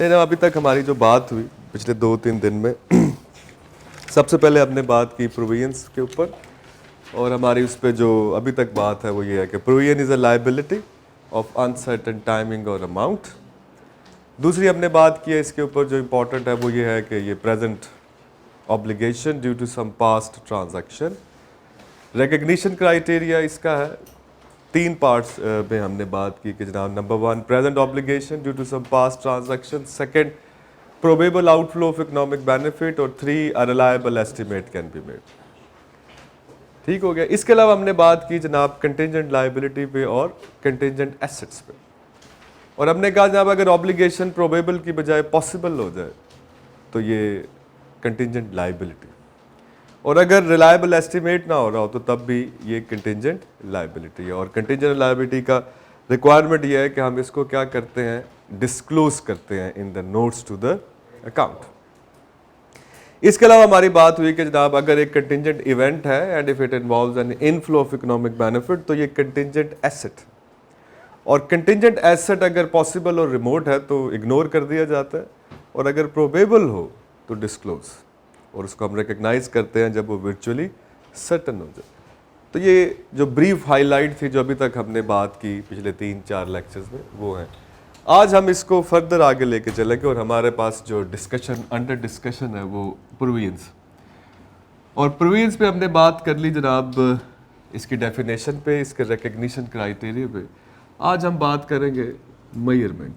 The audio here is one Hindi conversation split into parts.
लेकिन अभी तक हमारी जो बात हुई पिछले 2-3 दिन में सबसे पहले हमने बात की प्रोविजंस के ऊपर, और हमारी उस पर जो अभी तक बात है वो ये है कि provision is a liability of uncertain timing और अमाउंट। दूसरी हमने बात की है इसके ऊपर जो इम्पोर्टेंट है वो ये है कि ये present obligation due to some past transaction. Recognition criteria इसका है 3 पार्ट्स में हमने बात की कि जनाब number 1 present obligation due to some past transaction, second probable outflow of economic benefit, और 3 a reliable estimate can be made. ठीक हो गया। इसके अलावा हमने बात की जनाब कंटिंजेंट लायबिलिटी पे और कंटिंजेंट एसेट्स पे, और हमने कहा जनाब अगर ऑब्लिगेशन प्रोबेबल की बजाय पॉसिबल हो जाए तो ये कंटिंजेंट लायबिलिटी, और अगर रिलायबल एस्टिमेट ना हो रहा हो तो तब भी ये कंटिंजेंट लायबिलिटी है। और कंटिंजेंट लायबिलिटी का रिक्वायरमेंट ये है कि हम इसको क्या करते हैं, डिस्क्लोज करते हैं in the notes to the account. इसके अलावा हमारी बात हुई कि जनाब अगर एक कंटिंजेंट इवेंट है and if it involves an inflow of economic benefit तो ये कंटिंजेंट एसेट, और कंटिंजेंट एसेट अगर पॉसिबल और रिमोट है तो इग्नोर कर दिया जाता है, और अगर प्रोबेबल हो तो डिस्क्लोज, और उसको हम रिकग्नाइज करते हैं जब वो वर्चुअली सर्टन हो जाए। तो ये जो ब्रीफ हाईलाइट थी जो अभी तक हमने बात की पिछले 3-4 लेक्चर्स में वो है। आज हम इसको फर्दर आगे लेके चलेंगे, और हमारे पास जो डिस्कशन अंडर डिस्कशन है वो प्रोविजंस, और प्रोविजंस पे हमने बात कर ली जनाब इसकी डेफिनेशन पे, इसके रिकग्निशन क्राइटेरिया पे। आज हम बात करेंगे मेजरमेंट,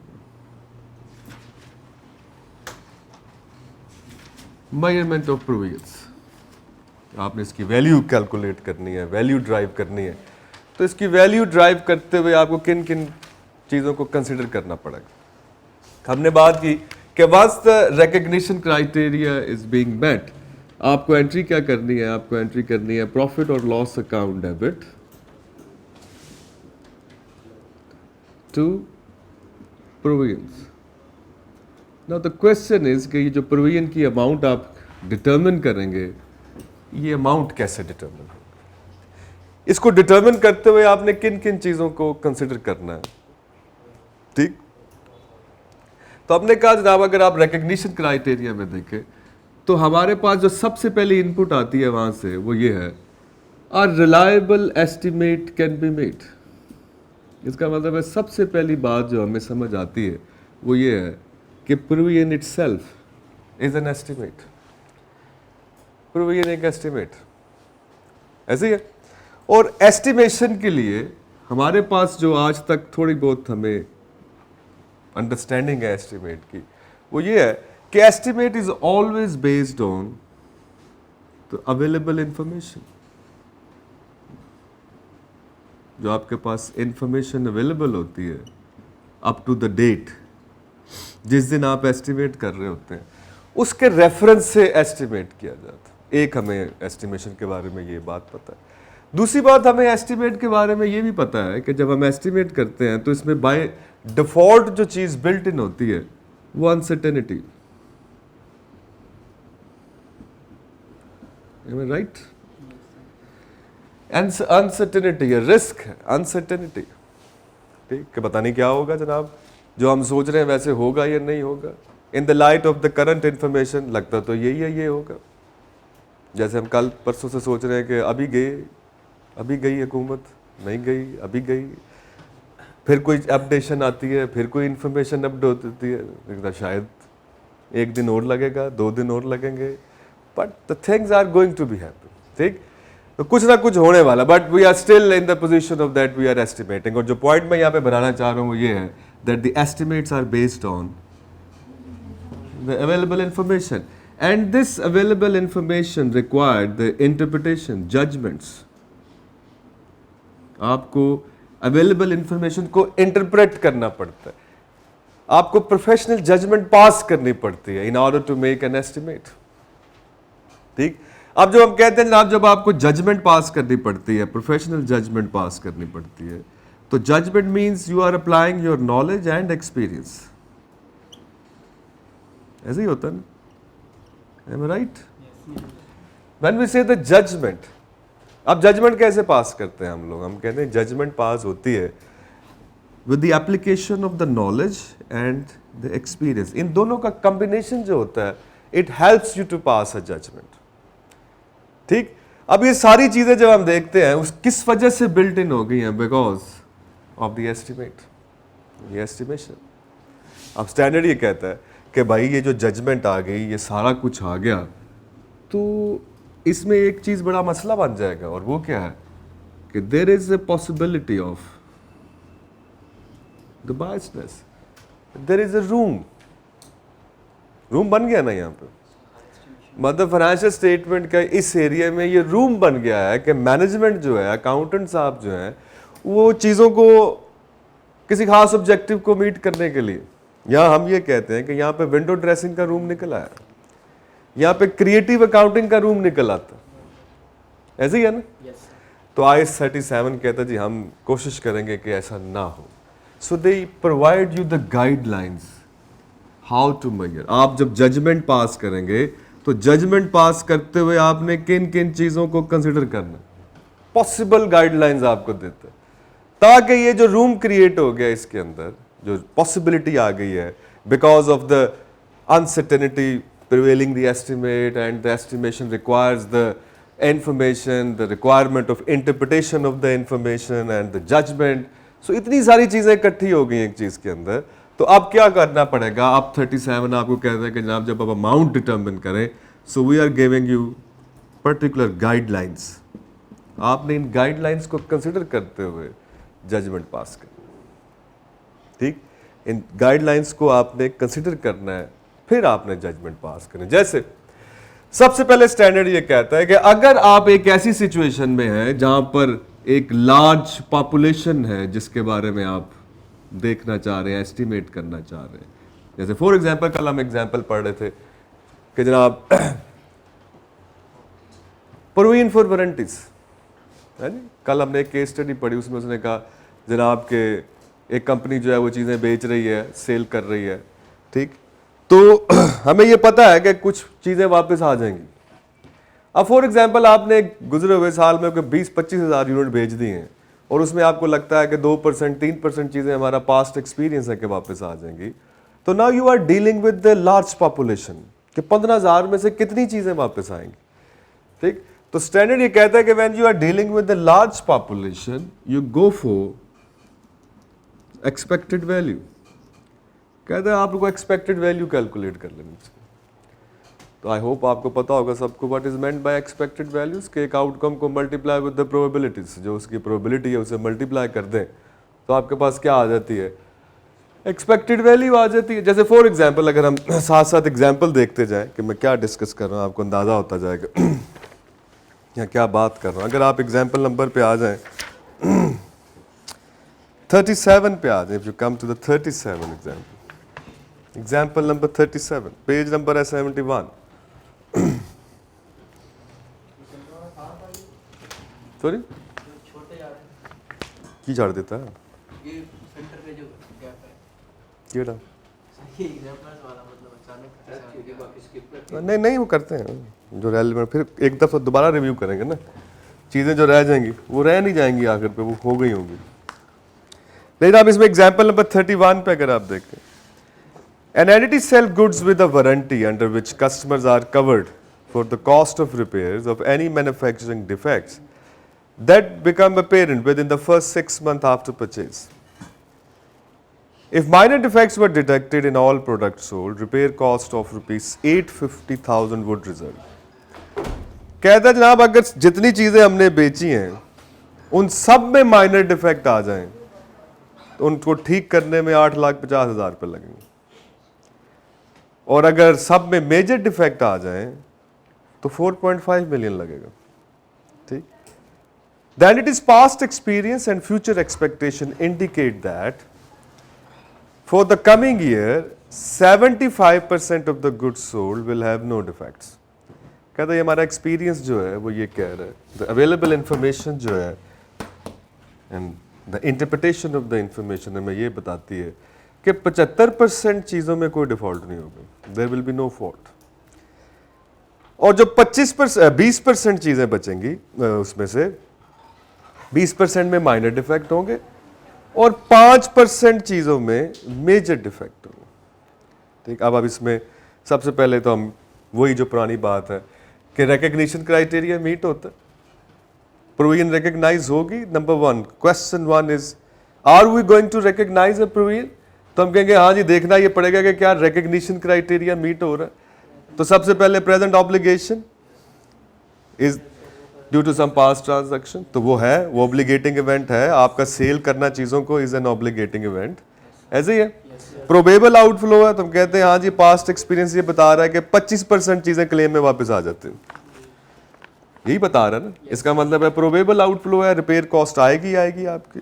मेजरमेंट ऑफ प्रोविजंस। आपने इसकी वैल्यू कैलकुलेट करनी है, वैल्यू ड्राइव करनी है, तो इसकी वैल्यू ड्राइव करते हुए आपको किन किन चीज़ों को कंसिडर करना पड़ेगा। हमने बात की कि once the recognition criteria is being met, आपको एंट्री क्या करनी है, आपको एंट्री करनी है प्रॉफिट और loss account debit to provisions. Now the question is कि ये जो प्रोविजन की अमाउंट आप डिटरमिन करेंगे, ये अमाउंट कैसे डिटरमिन होगा, इसको डिटरमिन करते हुए आपने किन किन चीज़ों को कंसिडर करना है। ठीक, तो हमने कहा जनाब अगर आप रिकग्निशन क्राइटेरिया में देखें तो हमारे पास जो सबसे पहली इनपुट आती है वहां से वो ये है अ reliable estimate can be made. इसका मतलब है सबसे पहली बात जो हमें समझ आती है वो ये है कि provision itself is an estimate. Provision एक एस्टिमेट ऐसे ही है, और एस्टिमेशन के लिए हमारे पास जो आज तक थोड़ी बहुत हमें अंडरस्टैंडिंग है एस्टिमेट की वो ये है कि estimate is always based on the available information. जो आपके पास इंफॉर्मेशन अवेलेबल होती है अप टू द डेट, जिस दिन आप एस्टिमेट कर रहे होते हैं, उसके रेफरेंस से एस्टिमेट किया जाता है। एक हमें एस्टिमेशन के बारे में ये बात पता है। दूसरी बात हमें एस्टिमेट के बारे में ये भी पता है कि जब हम एस्टिमेट करते हैं तो इसमें बाय डिफॉल्ट जो चीज़ बिल्ट इन होती है वो अनसर्टेनिटी, राइट, अनसर्टेनिटी है, रिस्क है, अनसर्टेनिटी। ठीक, कि पता नहीं क्या होगा जनाब, जो हम सोच रहे हैं वैसे होगा या नहीं होगा। इन the light of the current information लगता तो यही है, ये होगा। जैसे हम कल परसों से सोच रहे हैं कि अभी गई हुकूमत, नहीं गई, अभी गई, फिर कोई अपडेशन आती है, फिर कोई इन्फॉर्मेशन अपडेट होती है, शायद 1 दिन और लगेगा, 2 दिन और लगेंगे, but the things are going to be happen. ठीक, तो कुछ ना कुछ होने वाला, but we are still in the position of that we are estimating. और जो पॉइंट मैं यहाँ पे बनाना चाह रहा हूँ वो ये है that the estimates are based on the available information, and this available information required the interpretation, judgments. आपको अवेलेबल इंफॉर्मेशन को इंटरप्रेट करना पड़ता है, आपको प्रोफेशनल जजमेंट पास करनी पड़ती है in order to make an estimate. ठीक, अब जो हम कहते हैं जनाब जब आपको जजमेंट पास करनी पड़ती है, प्रोफेशनल जजमेंट पास करनी पड़ती है, तो judgment means you are applying your knowledge and experience. ऐसे ही होता है ना, am I right? When we say the judgment, अब जजमेंट कैसे पास करते हैं हम लोग? हम कहते हैं जजमेंट पास होती है with the application of the knowledge and the experience, इन दोनों का कॉम्बिनेशन जो होता है it helps you to pass a judgement. ठीक, अब ये सारी चीजें जब हम देखते हैं उस किस वजह से बिल्ट इन हो गई हैं, बिकॉज ऑफ द एस्टिमेट, ये एस्टिमेशन। अब स्टैंडर्ड ये कहता है कि भाई ये जो जजमेंट आ गई, ये सारा कुछ आ गया, तो इसमें एक चीज बड़ा मसला बन जाएगा, और वो क्या है कि there is a possibility of the biasness, there is a room बन गया ना यहाँ पे, मतलब फाइनेंशियल स्टेटमेंट का इस एरिया में ये रूम बन गया है कि मैनेजमेंट जो है, अकाउंटेंट साहब जो हैं, वो चीज़ों को किसी खास ऑब्जेक्टिव को मीट करने के लिए, यहाँ हम ये कहते हैं कि यहाँ पे विंडो ड्रेसिंग का रूम निकल आया, यहाँ पे क्रिएटिव अकाउंटिंग का रूम निकल आता, ऐसे ही है ना? तो IAS 37 कहता है जी हम कोशिश करेंगे कि ऐसा ना हो। So they provide you the guidelines how to measure. आप जब जजमेंट पास करेंगे तो जजमेंट पास करते हुए आपने किन किन चीजों को कंसिडर करना, पॉसिबल गाइडलाइंस आपको देते हैं, ताकि ये जो रूम क्रिएट हो गया इसके अंदर जो पॉसिबिलिटी आ गई है because of the uncertainty prevailing the estimate and the estimation requires the information, the requirement of interpretation of the information and the judgment. So इतनी सारी चीजें इकट्ठी हो गई एक चीज के अंदर, तो अब क्या करना पड़ेगा? अब 37 आपको कहते हैं कि जनाब जब आप अमाउंट डिटर्मिन करें, so we are giving you particular guidelines, आपने इन गाइडलाइंस को कंसिडर करते हुए जजमेंट पास करना। ठीक, इन गाइडलाइंस को आपने कंसिडर करना है, फिर आपने जजमेंट पास करना। जैसे सबसे पहले स्टैंडर्ड ये कहता है कि अगर आप एक ऐसी सिचुएशन में हैं जहां पर एक लार्ज पॉपुलेशन है जिसके बारे में आप देखना चाह रहे हैं, एस्टिमेट करना चाह रहे हैं, जैसे फॉर एग्जांपल कल हम एग्जांपल पढ़ रहे थे कि जनाब प्रोविजन फॉर वारंटीज है जी, कल हमने एक केस स्टडी पढ़ी, उसमें उसने कहा जनाब के एक कंपनी जो है वो चीज़ें बेच रही है, सेल कर रही है, ठीक, तो हमें ये पता है कि कुछ चीज़ें वापस आ जाएंगी। अब फॉर एग्जांपल आपने गुजरे हुए साल में 20-25 हज़ार यूनिट बेच दिए हैं और उसमें आपको लगता है कि 2% 3% चीज़ें हमारा पास्ट एक्सपीरियंस है कि वापस आ जाएंगी, तो now you are dealing with the large population कि 15,000 में से कितनी चीज़ें वापस आएंगी। ठीक, तो स्टैंडर्ड ये कहता है कि when you are dealing with the large population you go for expected value. कहते हैं आपको एक्सपेक्टेड वैल्यू कैलकुलेट कर लेनी चाहिए। तो आई होप आपको पता होगा सबको what is meant by expected values, के एक आउटकम को मल्टीप्लाई विद द प्रोबेबिलिटीज, जो उसकी प्रोबेबिलिटी है उसे मल्टीप्लाई कर दें तो आपके पास क्या आ जाती है, एक्सपेक्टेड वैल्यू आ जाती है। जैसे फॉर एग्जांपल अगर हम साथ साथ एग्जांपल देखते जाएं कि मैं क्या डिस्कस कर रहा हूँ, आपको अंदाजा होता जाएगा या क्या बात कर रहा हूँ। अगर आप एग्जांपल नंबर पे आ जाएं 37 पे आ जाएं, if you come to the 37 example number 37, page number है 71। सॉरी की झाड़ देता है नहीं वो करते हैं जो रेलेवेंट, फिर एक दफा दोबारा रिव्यू करेंगे ना, चीजें जो रह जाएंगी वो रह नहीं जाएंगी आखिर पे, वो हो गई होंगी। लेकिन आप इसमें एग्जाम्पल नंबर 31 पे अगर आप देखें, an entity sells goods with a warranty under which customers are covered for the cost of repairs of any manufacturing defects that become apparent within the first 6 months after purchase. If minor defects were detected in all products sold, repair cost of rupees 850,000 would result. कहता है जनाब अगर जितनी चीजें हमने बेची हैं उन सब में माइनर डिफेक्ट आ जाएं तो उनको ठीक करने में 8,50,000 रुपये लगेंगे, और अगर सब में मेजर डिफेक्ट आ जाएं तो 4.5 मिलियन लगेगा। ठीक, then it is past experience and future expectation indicate that for the coming year 75% of the goods sold will have no defects. कहता है ये हमारा एक्सपीरियंस जो है वो ये कह रहा है, the available information जो है and the interpretation of the information हमें ये बताती है कि 75% चीज़ों में कोई डिफॉल्ट नहीं होगा, there will be no fault, और जो 20% चीज़ें बचेंगी उसमें से 20% में माइनर डिफेक्ट होंगे और 5% चीज़ों में मेजर डिफेक्ट होंगे। ठीक, अब इसमें सबसे पहले तो हम वही जो पुरानी बात है कि रिकग्निशन क्राइटेरिया मीट होता है, प्रोविजन रिकग्नाइज होगी। Number 1 question 1 is are we going to recognize a provision, तो हम कहेंगे हाँ जी, देखना ये पड़ेगा कि क्या रिकग्निशन क्राइटेरिया मीट हो रहा है। तो सबसे पहले present obligation is due to some past transaction, तो वो है, वो ऑब्लिगेटिंग इवेंट है, आपका सेल करना चीज़ों को इज एन ऑब्लिगेटिंग इवेंट, ऐसे ही है। प्रोबेबल आउटफ्लो है, तो हम कहते हैं हाँ जी, पास्ट एक्सपीरियंस ये बता रहा है कि 25% चीज़ें क्लेम में वापस आ जाती हैं, यही बता रहा है ना। इसका मतलब है प्रोबेबल आउटफ्लो है, रिपेयर कॉस्ट आएगी आएगी आपकी।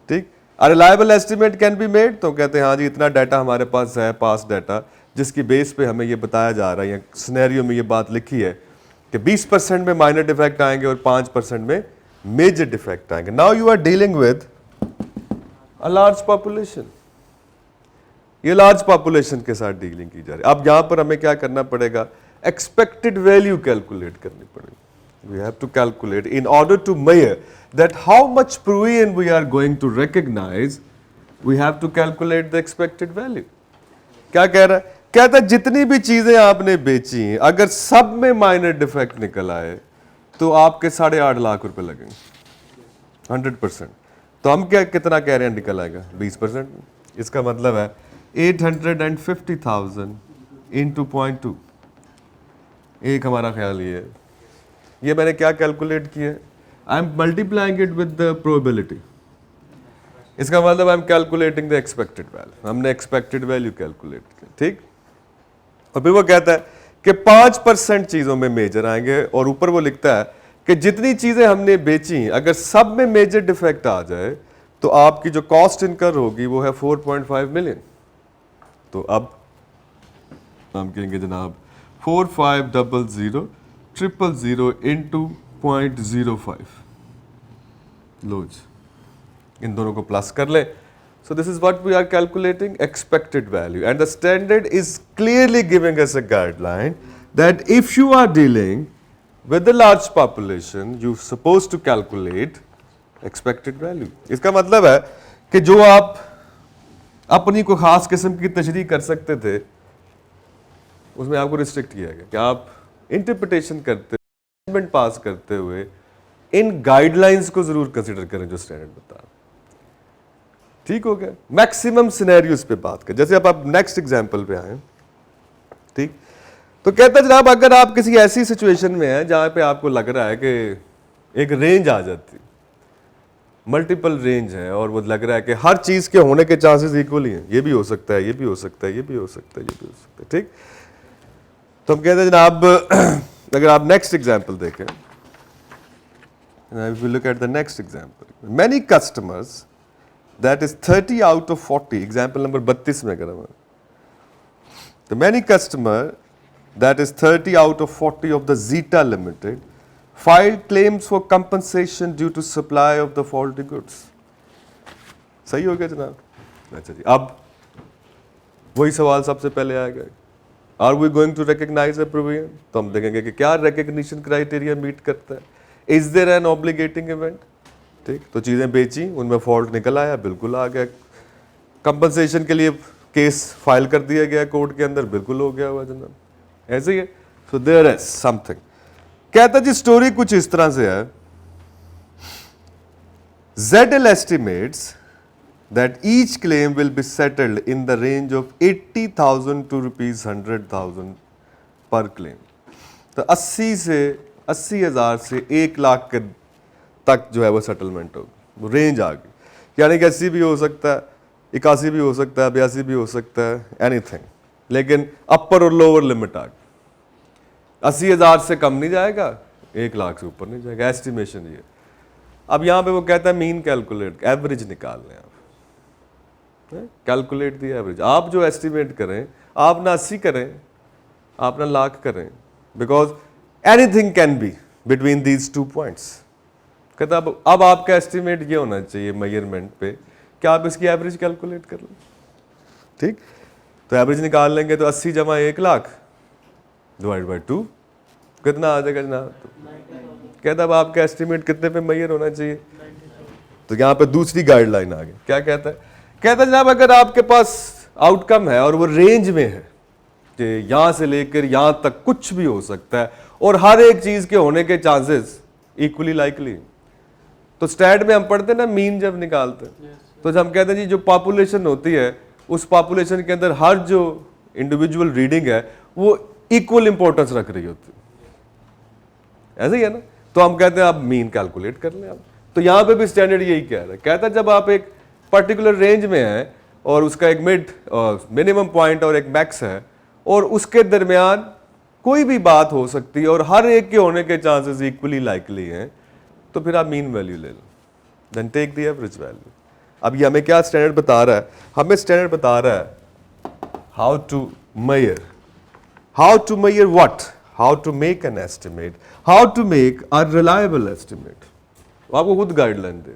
ठीक, अ reliable estimate can be made, तो कहते हैं हाँ जी, इतना डाटा हमारे पास है, पास डाटा, जिसकी बेस पे हमें ये बताया जा रहा है, या सिनेरियो में ये बात लिखी है कि 20% में माइनर डिफेक्ट आएंगे और 5% में मेजर डिफेक्ट आएंगे। Now you are dealing with a large population, ये लार्ज पॉपुलेशन के साथ डीलिंग की जा रही है। अब यहां पर हमें क्या करना पड़ेगा, एक्सपेक्टेड वैल्यू कैलकुलेट करनी पड़ेगी। We have to calculate in order to measure that how much provision we are going to recognize. We have to calculate the expected value. क्या कह रहा है, कहता है जितनी भी चीजें आपने बेची हैं, अगर सब में माइनर डिफेक्ट निकल आए तो आपके 8.5 लाख रुपए लगेंगे 100%। तो हम क्या कितना कह रहे हैं निकल आएगा 20%। इसका मतलब है 850,000 इंटू 0.2। एक हमारा ख्याल ये मैंने क्या कैलकुलेट किया है, I am multiplying it with the probability. इसका मतलब I am calculating the expected value, हमने एक्सपेक्टेड वैल्यू कैलकुलेट किया। ठीक, और फिर वो कहता है कि 5% चीजों में मेजर आएंगे, और ऊपर वो लिखता है कि जितनी चीजें हमने बेची अगर सब में मेजर डिफेक्ट आ जाए तो आपकी जो कॉस्ट इनकर होगी वो है 4.5 मिलियन। तो अब हम कहेंगे जनाब 4500,000 इंटू 0.05, लोज इन दोनों को प्लस कर ले। So this is what we are calculating expected value, and the standard is clearly giving us a guideline that if you are dealing with the large population you suppose to calculate expected value. इसका मतलब है कि जो आप अपनी कोई खास किस्म की तशरीह कर सकते थे उसमें आपको रिस्ट्रिक्ट किया गया कि आप इंटरप्रिटेशन करते जजमेंट पास करते हुए इन गाइडलाइंस को जरूर कंसीडर करें जो स्टैंडर्ड बता रहा। ठीक हो गया, मैक्सिमम सिनेरियोस पे बात करें। जैसे अब आप नेक्स्ट एग्जांपल पे आए, ठीक, तो कहता है जनाब अगर आप किसी ऐसी सिचुएशन में हैं जहां पे आपको लग रहा है कि एक रेंज आ जाती, मल्टीपल रेंज है, और वो लग रहा है कि हर चीज के होने के चांसेस इक्वली हैं, ये भी हो सकता है, ये भी हो सकता है, ये भी हो सकता है, ये भी हो सकता है। ठीक, तो हम कहते हैं जनाब अगर आप नेक्स्ट एग्जांपल देखें, if you look at the next example, many customers, that is 30 out of 40, example number 32 में करा मैं, the many customer that is 30 out of 40 of the Zeta Limited filed claims for compensation due to supply of the faulty goods. सही हो गया जनाब? अच्छा जी, अब वही सवाल सबसे पहले आएगा, are we going to recognize a provision? तो हम देखेंगे कि क्या रिकग्निशन क्राइटेरिया मीट करता है, इज देयर एन ऑब्लिगेटिंग इवेंट। ठीक, तो चीजें बेची, उनमें फॉल्ट निकल आया, बिल्कुल आ गया, कंपनसेशन के लिए केस फाइल कर दिया गया कोर्ट के अंदर, बिल्कुल हो गया हुआ जनाब, ऐसे ही है। So there is something. कहता जी स्टोरी कुछ इस तरह से है, ZL estimates that each claim will be settled in the range of 80,000 to rupees 100,000 per claim। तो 80,000 से 1 लाख के तक जो है वो सेटलमेंट होगी, वो रेंज आ गई, यानी कि 80 भी हो सकता है, 81 भी हो सकता है, 82 भी हो सकता है, एनीथिंग, लेकिन अपर और लोअर लिमिट आ गई। 80,000 से कम नहीं जाएगा, 1 लाख से ऊपर नहीं जाएगा, एस्टिमेशन ये। अब यहाँ पे वो कहता है मीन कैलकुलेट, एवरेज निकाल लें आप, कैलकुलेट दी एवरेज। आप जो एस्टिमेट करें, आप ना 80 करें, आप ना लाख करें, because anything can be between these 2 points. कहता अब आपका एस्टिमेट ये होना चाहिए मेजरमेंट पे कि आप इसकी एवरेज कैलकुलेट कर लें। ठीक, तो एवरेज निकाल लेंगे तो 80 जमा 1 लाख डिवाइड बाई 2 कितना आ जाएगा जनाब? कहता अब आपका एस्टिमेट कितने पे मेजर होना चाहिए? तो यहाँ पे दूसरी गाइडलाइन आ गई, क्या कहता है? कहता है जनाब अगर आपके पास आउटकम है और वो रेंज में है कि यहां से लेकर यहां तक कुछ भी हो सकता है और हर एक चीज के होने के चांसेस इक्वली लाइकली, तो स्टैट में हम पढ़ते हैं ना मीन जब निकालते हैं, तो जब हम कहते हैं जी जो पॉपुलेशन होती है उस पॉपुलेशन के अंदर हर जो इंडिविजुअल रीडिंग है वो इक्वल इंपॉर्टेंस रख रही होती है, ऐसे ही है ना। तो हम कहते हैं आप मीन कैलकुलेट कर लें आप। तो यहां पे भी स्टैंडर्ड यही कह रहा है, कहता है जब आप एक पर्टिकुलर रेंज में है और उसका एक मिड मिनिमम पॉइंट और एक मैक्स है और उसके दरमियान कोई भी बात हो सकती है और हर एक के होने के चांसेस इक्वली लाइकली हैं, तो फिर आप मीन वैल्यू ले लो, then take the average value. अब ये हमें क्या स्टैंडर्ड बता रहा है? हमें स्टैंडर्ड बता रहा है how to measure what, how to make an estimate, how to make a reliable estimate. आपको खुद गाइडलाइन दे,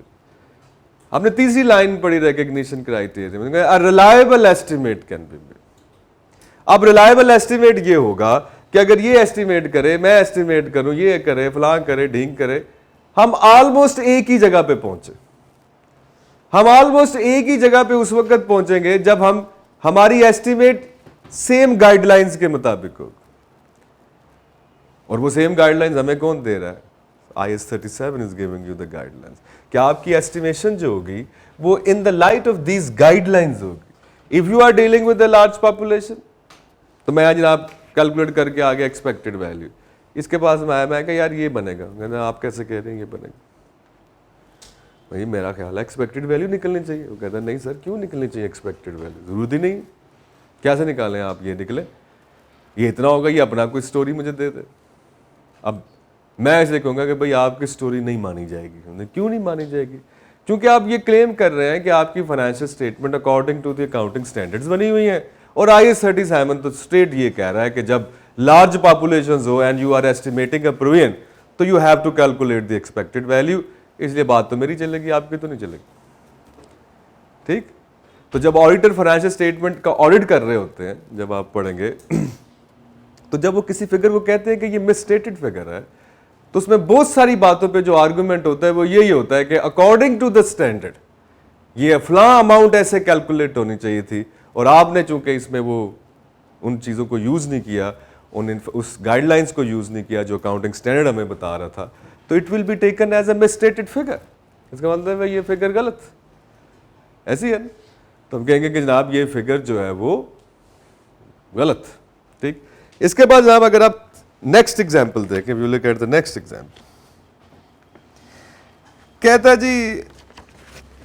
आपने तीसरी लाइन पढ़ी recognition criteria, a reliable estimate can be made. अब रिलायबल एस्टिमेट ये होगा कि अगर ये एस्टिमेट करे, मैं एस्टिमेट करूं, ये करे, फलां करे, ढींग करे, हम ऑलमोस्ट एक ही जगह पे पहुंचे। हम ऑलमोस्ट एक ही जगह पे उस वक्त पहुंचेंगे जब हमारी एस्टिमेट सेम गाइडलाइंस के मुताबिक हो। और वो सेम गाइडलाइंस हमें कौन दे रहा है? IS 37 is giving you the guidelines कि आपकी एस्टिमेशन जो होगी वो in the light of these guidelines होगी। If you are dealing with a large population, तो मैं जनाब कैलकुलेट करके आ गया एक्सपेक्टेड वैल्यू, इसके पास में आया, मैं कहा यार ये बनेगा, कहना आप कैसे कह रहे हैं ये बनेगा? भाई मेरा ख्याल है एक्सपेक्टेड वैल्यू निकलनी चाहिए। वो कहता नहीं सर क्यों निकलनी चाहिए एक्सपेक्टेड वैल्यू, जरूरत ही नहीं, कैसे निकालें आप, ये निकले, ये इतना होगा, ये अपना कोई स्टोरी मुझे दे दे। अब मैं ऐसे कहूँगा कि भाई आपकी स्टोरी नहीं मानी जाएगी। क्यों नहीं मानी जाएगी? क्योंकि आप ये क्लेम कर रहे हैं कि आपकी financial statement according to the accounting standards बनी हुई है, और IS 37 तो स्ट्रेट ये कह रहा है कि जब लार्ज पॉपुलेशंस हो and you are estimating a provision, तो you have to calculate the expected value. इसलिए बात तो मेरी चलेगी, आपकी तो नहीं चलेगी। ठीक? तो जब ऑडिटर फाइनेंशियल स्टेटमेंट का ऑडिट कर रहे होते हैं, जब आप पढ़ेंगे तो जब वो किसी फिगर को कहते हैं कि ये मिसस्टेटेड फिगर है, तो उसमें बहुत सारी बातों पे जो आर्गुमेंट होता है वो यही होता है कि अकॉर्डिंग टू द स्टैंडर्ड ये फलां अमाउंट ऐसे कैलकुलेट होनी चाहिए थी, और आपने चूंकि इसमें वो उन चीज़ों को यूज़ नहीं किया, उस गाइडलाइंस को यूज़ नहीं किया जो अकाउंटिंग स्टैंडर्ड हमें बता रहा था, तो it will be taken as a misstated figure. इसका मतलब है ये फिगर गलत, ऐसी है ना। तो हम कहेंगे कि जनाब ये फिगर जो है वो गलत। ठीक? इसके बाद जनाब अगर आप नेक्स्ट एग्जाम्पल देखें, we look at the next example, कहता जी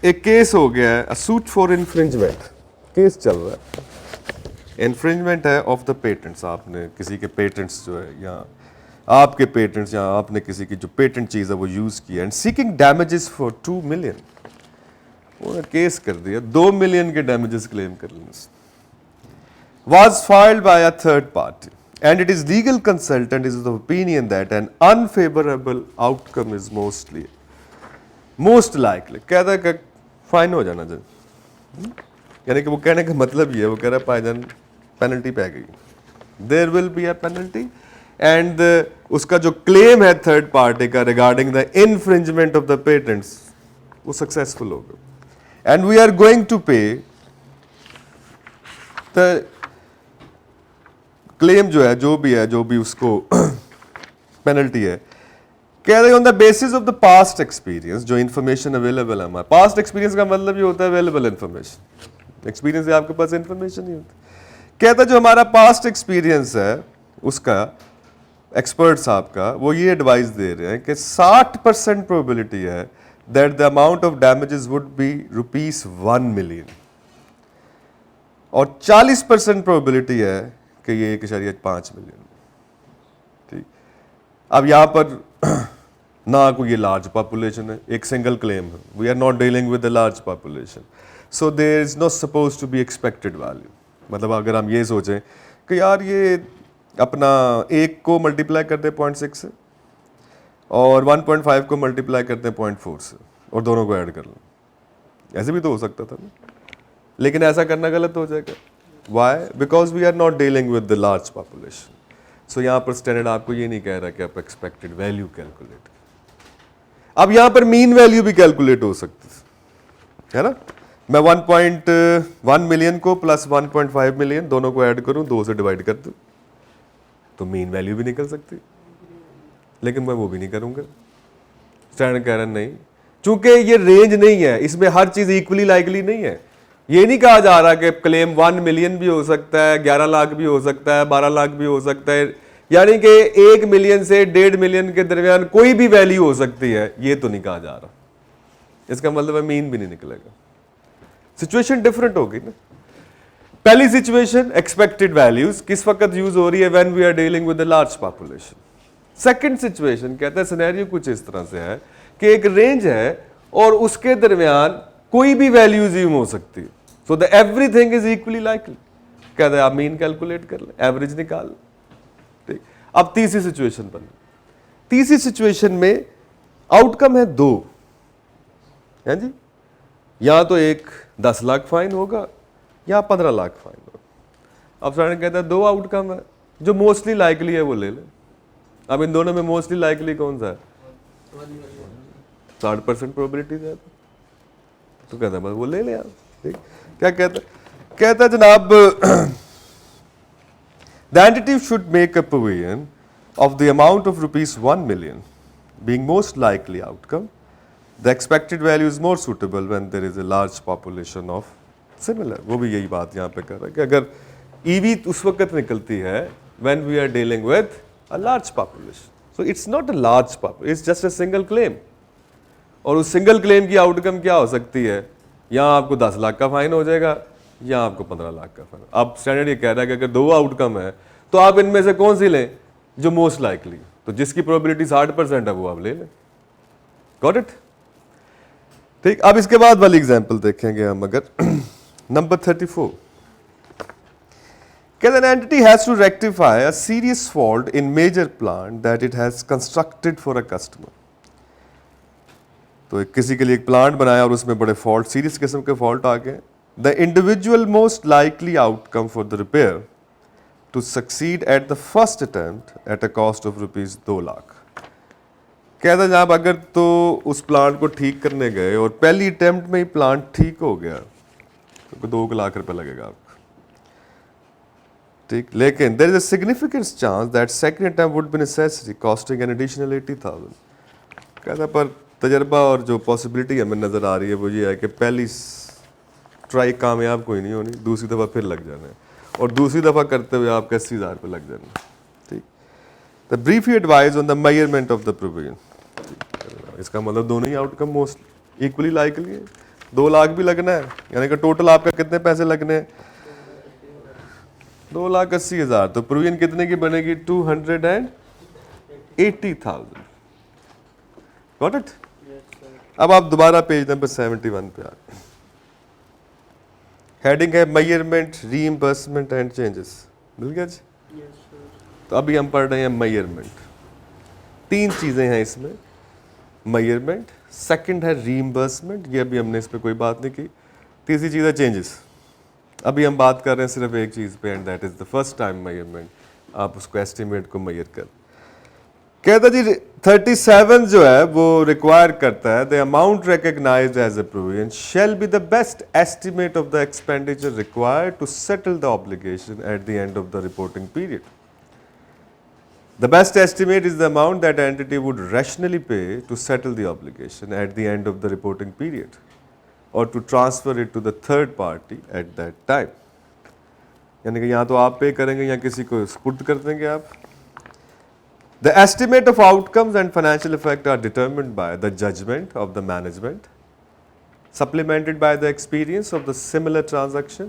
एक केस हो गया है, सूट फॉर इन्फ्रिंजमेंट, केस चल रहा है, इन्फ्रिंजमेंट है ऑफ द पेटेंट्स। आपने किसी के पेटेंट्स जो है, या आपके पेटेंट्स, या आपने किसी की जो पेटेंट चीज है वो यूज किया, and seeking damages for 2 million. उन्होंने केस कर दिया, 2 मिलियन के डैमेजेस क्लेम कर लिए। was filed by a third party and it is legal consultant is of the opinion that an unfavorable outcome is most likely। कहता है कि फाइन हो जाना चाहिए, यानी कि वो कहने का मतलब ये है, वो कह रहा है भाईजान पेनल्टी पै गई, there will be a penalty, and उसका जो क्लेम है थर्ड पार्टी का regarding the infringement of the patents वो सक्सेसफुल हो गया, and we are going to pay the claim जो है, जो भी उसको पेनल्टी है, कह रहे on the basis of the past experience, जो इन्फॉर्मेशन अवेलेबल है हमारे। पास्ट एक्सपीरियंस का मतलब ये होता है अवेलेबल इन्फॉर्मेशन, एक्सपीरियंस है आपके पास, इन्फॉर्मेशन ही होती। कहता जो हमारा पास्ट एक्सपीरियंस है उसका, एक्सपर्ट साहब का, वो ये एडवाइस दे रहे हैं कि 60% प्रोबेबिलिटी है that the amount of damages would be ₹1 million, और 40% प्रोबेबिलिटी है कि ये 1.5 मिलियन। ठीक? अब यहां पर ना कोई ये लार्ज पॉपुलेशन है, एक सिंगल क्लेम है, we are not dealing with the large population, so there is not suppose to be expected value. मतलब अगर हम ये सोचें कि यार ये अपना 1 को मल्टीप्लाई करते हैं 0.6 से, और 1.5 को मल्टीप्लाई करते हैं 0.4 से, और दोनों को ऐड कर लें, ऐसे भी तो हो सकता था ना, लेकिन ऐसा करना गलत हो जाएगा। Why? Because we are not dealing with the large population. So यहाँ पर स्टैंडर्ड आपको ये नहीं कह रहा कि आप एक्सपेक्टेड वैल्यू कैलकुलेट। अब यहाँ पर मीन वैल्यू भी कैलकुलेट हो सकती है। है ना। मैं 1.1 मिलियन को प्लस 1.5 मिलियन दोनों को ऐड करूं, 2 से डिवाइड कर दूं, तो मीन वैल्यू भी निकल सकती, लेकिन मैं वो भी नहीं करूंगा। स्टैंडर्ड कह रहा नहीं, चूंकि ये रेंज नहीं है, इसमें हर चीज इक्वली लाइकली नहीं है। ये नहीं कहा जा रहा कि क्लेम 1 मिलियन भी हो सकता है, 11 लाख भी हो सकता है, 12 लाख भी हो सकता है, यानी कि 1 मिलियन से 1.5 मिलियन के दरमियान कोई भी वैल्यू हो सकती है, ये तो नहीं कहा जा रहा। इसका मतलब है मीन भी नहीं निकलेगा। सिचुएशन डिफरेंट होगी ना। पहली सिचुएशन एक्सपेक्टेड वैल्यूज किस वक्त यूज हो रही है, when we are dealing with a large population. Second situation कहता है सिनेरियो कुछ इस तरह से है कि एक रेंज है और उसके दरमियान कोई भी वैल्यू यूज हो सकती है, so the everything is equally likely. कहता है आप मीन कैलकुलेट कर ले, एवरेज निकाल ले, ठीक। अब तीसरी सिचुएशन बन, तीसरी सिचुएशन में आउटकम है 2, है जी, या तो एक 10 लाख फाइन होगा या 15 लाख फाइन होगा। अब फ्रेंड कहता है 2 आउटकम है, जो मोस्टली लाइकली है वो ले ले। अब इन दोनों में मोस्टली लाइकली कौन सा है? 60% प्रोबेबिलिटी है, तो कहता है बस वो ले ले आप, ठीक। क्या कहता है? कहता है जनाब the entity should make a provision of the amount of ₹1 million being most likely outcome. The expected value is more suitable when there is a large population of similar. वो भी यही बात यहाँ पे कर रहा है कि अगर ईवी उस वक्त निकलती है when we are dealing with a large population. So it's not a large population, it's just a single claim. और उस सिंगल क्लेम की आउटकम क्या हो सकती है? यहाँ आपको 10 लाख का फाइन हो जाएगा, यहाँ आपको 15 लाख का फाइन। अब स्टैंडर्ड ये कह रहा है कि अगर 2 आउटकम है तो आप इनमें से कौन सी लें जो मोस्ट लाइकली, तो जिसकी प्रोबेबिलिटी 60% है वो आप ले लें। Got it? ठीक। अब इसके बाद वाली एग्जांपल देखेंगे हम। अगर नंबर 34 कहते हैं entity has to rectify a serious fault in major plant that it has constructed for a customer. तो किसी के लिए एक प्लांट बनाया और उसमें बड़े फॉल्ट, सीरियस किस्म के फॉल्ट आ गए। The individual most likely outcome for the repair to succeed at the first attempt at a cost of ₹2 lakh. कहता जनाब अगर तो उस प्लांट को ठीक करने गए और पहली अटेम्प्ट में ही प्लांट ठीक हो गया तो 2 लाख रुपए लगेगा आपको, ठीक। लेकिन there is a significant chance that second attempt would be necessary costing an additional 80,000। कहता पर तजर्बा और जो पॉसिबिलिटी हमें नजर आ रही है वो ये है कि पहली ट्राई कामयाब कोई नहीं होनी, दूसरी दफा फिर लग जाना है, और दूसरी दफा करते हुए आपका 80,000 रुपये लग जाना, ठीक। The briefly advise on the measurement of the provision. इसका मतलब दोनों ही आउटकम मोस्ट इक्वली लाइकली है। 2 लाख भी लगना है, यानी कि टोटल आपका कितने पैसे लगने हैं? 2,80,000। तो प्रोविजन कितने की बनेगी? 280,000। Got it? अब आप दोबारा पेज नंबर 71 पे आ गए। हेडिंग है मेजरमेंट, रीइंबर्समेंट एंड चेंजेस। मिल गया जी? तो अभी हम पढ़ रहे हैं मेजरमेंट। 3 चीजें हैं इसमें, मेजरमेंट, सेकंड है रीइंबर्समेंट, ये अभी हमने इस पर कोई बात नहीं की, तीसरी चीज़ है चेंजेस। अभी हम बात कर रहे हैं सिर्फ एक चीज़ पे, and that is the first time measurement. आप उसको एस्टिमेट को मेजर कर। कहता जी 37 जो है वो रिक्वायर करता है the amount recognized as a provision shall be the best estimate of the expenditure required to settle the obligation at the end of the reporting period. The best estimate is the amount that entity would rationally pay to settle the obligation at the end of the reporting period or to transfer it to the third party at that time. यानी कि यहाँ तो आप पे करेंगे या किसी को स्पुर्द कर देंगे आप। The estimate of outcomes and financial effect are determined by the judgment of the management, supplemented by the experience of the similar transaction,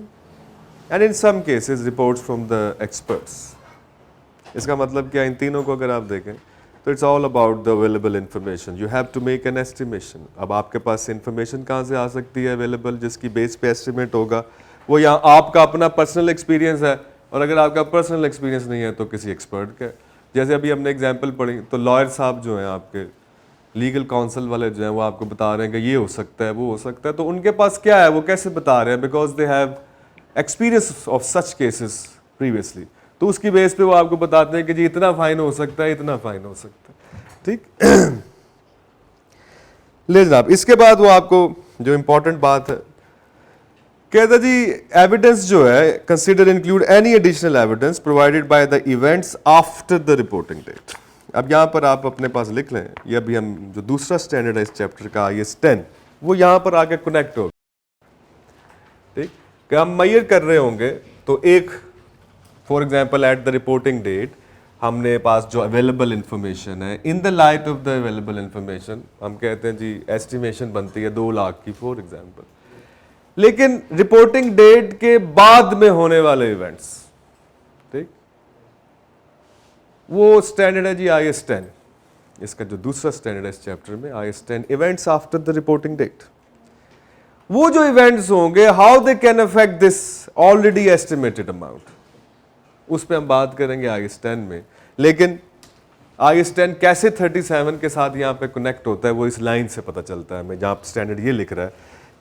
and in some cases reports from the experts. इसका मतलब क्या? इन तीनों को अगर आप देखें तो it's all about the available information. You have to make an estimation. अब आपके पास इन्फॉर्मेशन कहाँ से आ सकती है अवेलेबल, जिसकी बेस पे एस्टिमेट होगा? वो यहाँ आपका अपना पर्सनल एक्सपीरियंस है, और अगर आपका पर्सनल एक्सपीरियंस नहीं है तो किसी एक्सपर्ट का। जैसे अभी हमने एग्जाम्पल पढ़ी तो लॉयर साहब जो हैं आपके लीगल काउंसिल वाले जो हैं वो आपको बता रहे हैं कि ये हो सकता है, वो हो सकता है, तो उनके पास क्या है, वो कैसे बता रहे हैं? Because they have experience of such cases previously. तो उसकी बेस पे वो आपको बताते हैं कि जी इतना फाइन हो सकता है, इतना फाइन हो सकता है, ठीक। ले जनाब, इसके बाद वो आपको जो इंपॉर्टेंट बात है, कहता जी एविडेंस जो है consider include any additional evidence provided by the events after the reporting date. अब यहाँ पर आप अपने पास लिख लें, ये अभी हम जो दूसरा स्टैंडर्ड है इस चैप्टर का IAS 10, वो यहाँ पर आके कनेक्ट होगा। ठीक, कि हम मैयर कर रहे होंगे तो एक for example at the reporting date हमने पास जो अवेलेबल इंफॉर्मेशन है, in the light of the available information हम कहते हैं जी एस्टिमेशन बनती है 2 लाख की फॉर एग्जाम्पल, लेकिन रिपोर्टिंग डेट के बाद में होने वाले इवेंट्स, ठीक, वो स्टैंडर्ड है जी IAS 10। इसका जो दूसरा स्टैंडर्ड है इस चैप्टर में IAS 10, events after the reporting date. वो जो इवेंट्स होंगे how they can affect this already estimated amount, उस पर हम बात करेंगे IAS 10 में। लेकिन IAS 10 कैसे 37 के साथ यहाँ पे कनेक्ट होता है वो इस लाइन से पता चलता है। मैं जहाँ स्टैंडर्ड ये लिख रहा है,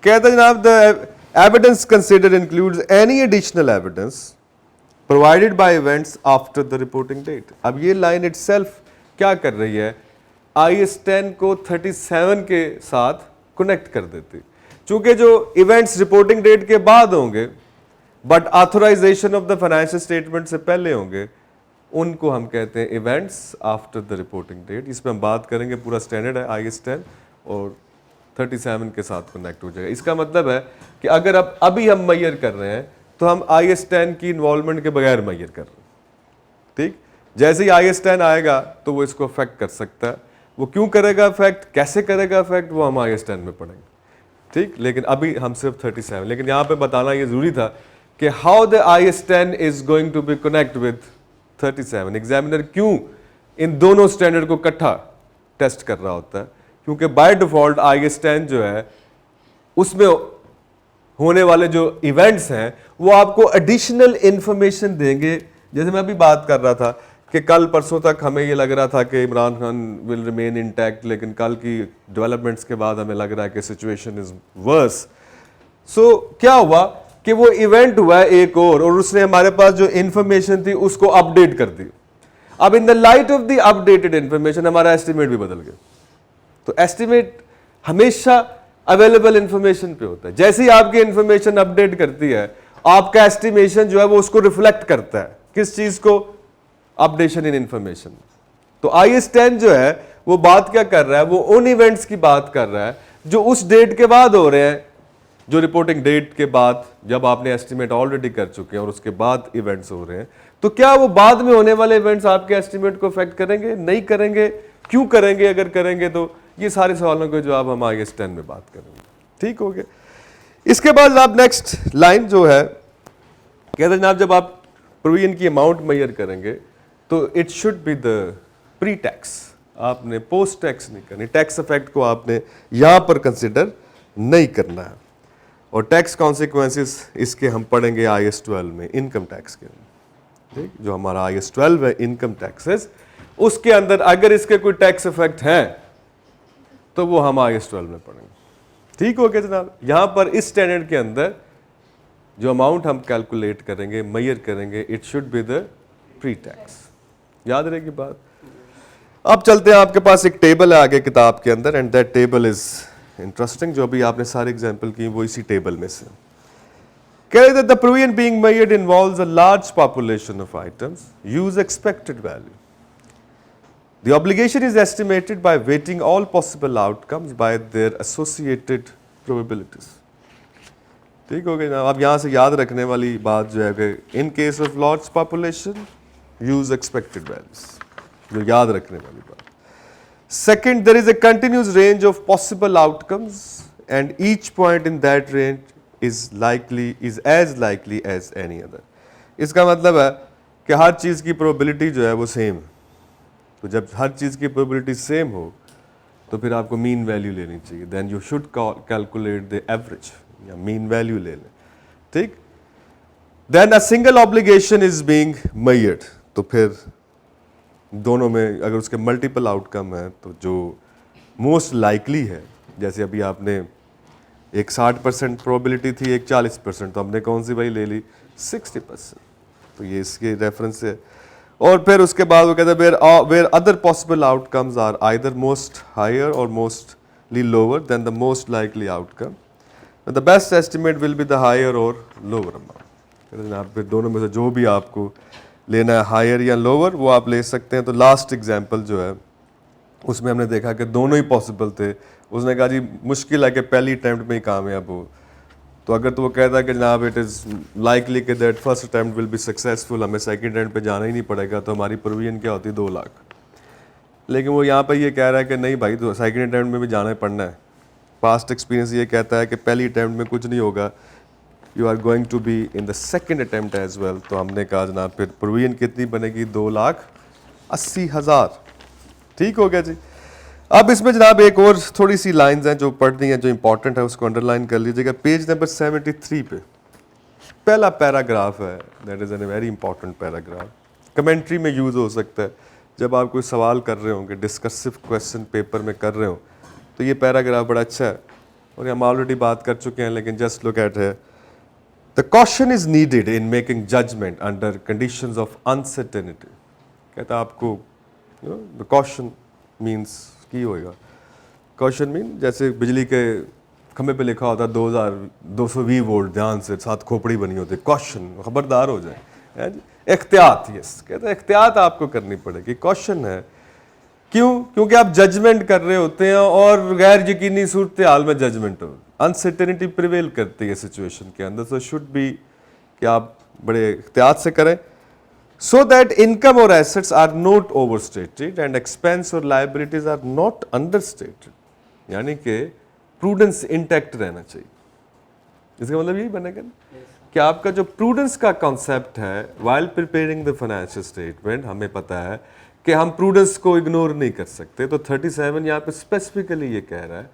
कहता है जनाब the evidence consider includes any additional evidence provided by events after the reporting date. अब ये लाइन इटसेल्फ क्या कर रही है, IAS 10 को 37 के साथ कनेक्ट कर देती। चूंकि जो इवेंट्स रिपोर्टिंग डेट के बाद होंगे but authorization of the financial statement से पहले होंगे, उनको हम कहते हैं events after the reporting date. इस पर हम बात करेंगे, पूरा स्टैंडर्ड है IAS 10 और 37 के साथ कनेक्ट हो जाएगा। इसका मतलब है कि अगर अब अभी हम मैयर कर रहे हैं तो हम IAS 10 की इन्वॉल्वमेंट के बगैर मैयर कर रहे हैं। ठीक, जैसे ही IAS 10 आएगा तो वो इसको अफेक्ट कर सकता है। वो क्यों करेगा अफेक्ट, कैसे करेगा अफेक्ट, वो हम IAS 10 में पढ़ेंगे। ठीक, लेकिन अभी हम सिर्फ 37, लेकिन यहाँ पे बताना ये जरूरी था कि how the IAS 10 is going to be connect with 37। Examiner क्यों इन दोनों स्टैंडर्ड को इकट्ठा टेस्ट कर रहा होता है, क्योंकि बाय डिफॉल्ट IAS 10 जो है उसमें होने वाले जो इवेंट्स हैं वो आपको एडिशनल इंफॉर्मेशन देंगे। जैसे मैं अभी बात कर रहा था कि कल परसों तक हमें ये लग रहा था कि Imran Khan will remain intact, लेकिन कल की डेवलपमेंट्स के बाद हमें लग रहा है कि सिचुएशन इज वर्स। सो क्या हुआ कि वो इवेंट हुआ है एक और उसने हमारे पास जो इंफॉर्मेशन थी उसको अपडेट कर दी। अब इन the light of the updated information हमारा एस्टिमेट भी बदल गया। तो एस्टिमेट हमेशा अवेलेबल इंफॉर्मेशन पे होता है। जैसे ही आपकी इंफॉर्मेशन अपडेट करती है, आपका एस्टिमेशन जो है वो उसको रिफ्लेक्ट करता है। किस चीज को, अपडेशन इन इंफॉर्मेशन। तो IAS 10 जो है वो बात क्या कर रहा है, वो उन इवेंट्स की बात कर रहा है जो उस डेट के बाद हो रहे हैं, जो रिपोर्टिंग डेट के बाद, जब आपने एस्टिमेट ऑलरेडी कर चुके हैं और उसके बाद इवेंट्स हो रहे हैं। तो क्या वो बाद में होने वाले इवेंट्स आपके एस्टिमेट को अफेक्ट करेंगे, नहीं करेंगे, क्यों करेंगे, अगर करेंगे तो ये सारे सवालों के जवाब हम IAS 10 में बात करेंगे। ठीक हो गया। इसके बाद आप नेक्स्ट लाइन जो है, कहते हैं जनाब जब आप प्रोविजन की अमाउंट मेजर करेंगे तो it should be the pre tax, आपने पोस्ट टैक्स नहीं करनी। टैक्स इफेक्ट को आपने यहां पर कंसिडर नहीं करना है। और टैक्स कॉन्सिक्वेंसेस इसके हम पढ़ेंगे IAS 12 में, इनकम टैक्स के। ठीक, जो हमारा IAS 12 है इनकम टैक्सेस, उसके अंदर अगर इसके कोई टैक्स इफेक्ट हैं तो वो हम IAS 12 में पढ़ेंगे। ठीक हो गया जनाब। यहां पर इस स्टैंडर्ड के अंदर जो अमाउंट हम कैलकुलेट करेंगे, मेजर करेंगे, it should be the pre tax. याद रहेगी बात। अब चलते हैं, आपके पास एक टेबल है आगे किताब के अंदर, and that table is interesting. जो अभी आपने सारे एग्जाम्पल की वो इसी टेबल में से। कह रहे the provision being measured involves a large population of items, use expected value. The obligation is estimated by weighting all possible outcomes by their associated probabilities. ठीक हो गया ना। अब यहाँ से याद रखने वाली बात जो है कि in case of large population use expected values, जो याद रखने वाली बात। Second, there is a continuous range of possible outcomes and each point in that range is as likely as any other. इसका मतलब है कि हर चीज़ की प्रोबेबिलिटी जो है वो सेम है। तो जब हर चीज़ की प्रोबेबिलिटी सेम हो तो फिर आपको मीन वैल्यू लेनी चाहिए। Then you should calculate the average या मीन वैल्यू ले लें। ठीक, then a single obligation is being measured. तो फिर दोनों में अगर उसके मल्टीपल आउटकम है तो जो मोस्ट लाइकली है, जैसे अभी आपने एक 60% प्रोबेबिलिटी थी, एक 40%, तो हमने कौन सी भाई ले ली, 60%। तो ये इसके रेफरेंस है। और फिर उसके बाद वो कहते हैं where other possible outcomes are either most higher और mostly lower than the most likely outcome the best estimate will be the higher और लोअर अमाउंट। जनाब फिर दोनों में से जो भी आपको लेना है, हायर या लोअर, वो आप ले सकते हैं। तो लास्ट एग्जाम्पल जो है उसमें हमने देखा कि दोनों ही पॉसिबल थे। उसने कहा जी मुश्किल है कि पहली अटैम्प्ट में ही कामयाब हो, तो अगर तो वो कहता है कि जनाब इट इज़ लाइकली कि that first attempt will be successful, हमें सेकंड अटैम्प्ट पे जाना ही नहीं पड़ेगा, तो हमारी प्रोविजन क्या होती है 2 लाख। लेकिन वो यहाँ पर ये कह रहा है कि नहीं भाई, तो सेकंड अटैम्प्ट में भी जाना ही पड़ना है। पास्ट एक्सपीरियंस ये कहता है कि पहली अटैम्प्ट में कुछ नहीं होगा, you are going to be in the second attempt as well. तो हमने कहा जनाब फिर प्रोविजन कितनी बनेगी, 2,80,000। ठीक हो गया जी। अब इसमें जनाब एक और थोड़ी सी लाइंस हैं जो पढ़नी है, जो इंपॉर्टेंट है, उसको अंडरलाइन कर लीजिएगा। पेज नंबर 73 पे पहला पैराग्राफ है, that is an very important paragraph. Commentary में यूज़ हो सकता है जब आप कोई सवाल कर रहे होंगे, डिस्कसिव क्वेश्चन पेपर में कर रहे हो, तो ये पैराग्राफ बड़ा अच्छा है। और हम ऑलरेडी बात कर चुके हैं, लेकिन जस्ट लुक एट है। The caution is needed in making judgment under conditions of uncertainty. कहता है आपको द कॉशन मीन्स की होएगा, कॉशन मीन जैसे बिजली के खंभे पे लिखा होता है 2220 वोल्ट, ध्यान से साथ खोपड़ी बनी होती है, कॉशन, खबरदार हो जाए, है जी। एहतियात, यस, कहते हैं एहतियात आपको करनी पड़ेगी। कॉशन है क्यों? क्योंकि आप जजमेंट कर रहे होते हैं और गैर यकीनी सूरत हाल में जजमेंट हो, अनसर्टेनिटी प्रिवेल करती है सिचुएशन के अंदर। सो शुड बी कि आप बड़े एहतियात से करें। So that income or assets are not overstated and expense or liabilities are not understated, यानी कि prudence intact रहना चाहिए। इसका मतलब यही बनेगा ना कि आपका जो prudence का concept है while preparing the financial statement, हमें पता है कि हम prudence को ignore नहीं कर सकते। तो 37 यहाँ पे specifically ये कह रहा है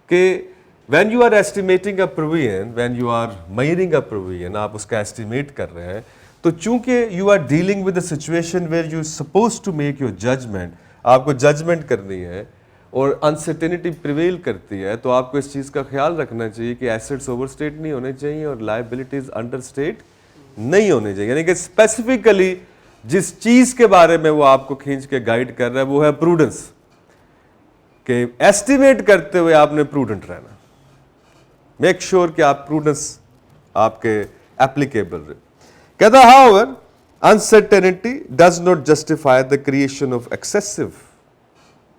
कि when you are estimating a provision, when you are measuring a provision, आप उसका estimate कर रहे हैं, तो चूंकि you are dealing with the situation where you suppose to make your judgment, आपको जजमेंट करनी है और अनसर्टेनिटी प्रिवेल करती है, तो आपको इस चीज़ का ख्याल रखना चाहिए कि एसेट्स ओवरस्टेट नहीं होने चाहिए और लायबिलिटीज अंडरस्टेट नहीं होने चाहिए। यानी कि स्पेसिफिकली जिस चीज़ के बारे में वो आपको खींच के गाइड कर रहा है वो है प्रूडेंस, कि एस्टिमेट करते हुए आपने प्रूडेंट रहना, मेक श्योर कि आप प्रूडेंस आपके एप्लीकेबल रहे। कहता however uncertainty does not justify the creation of excessive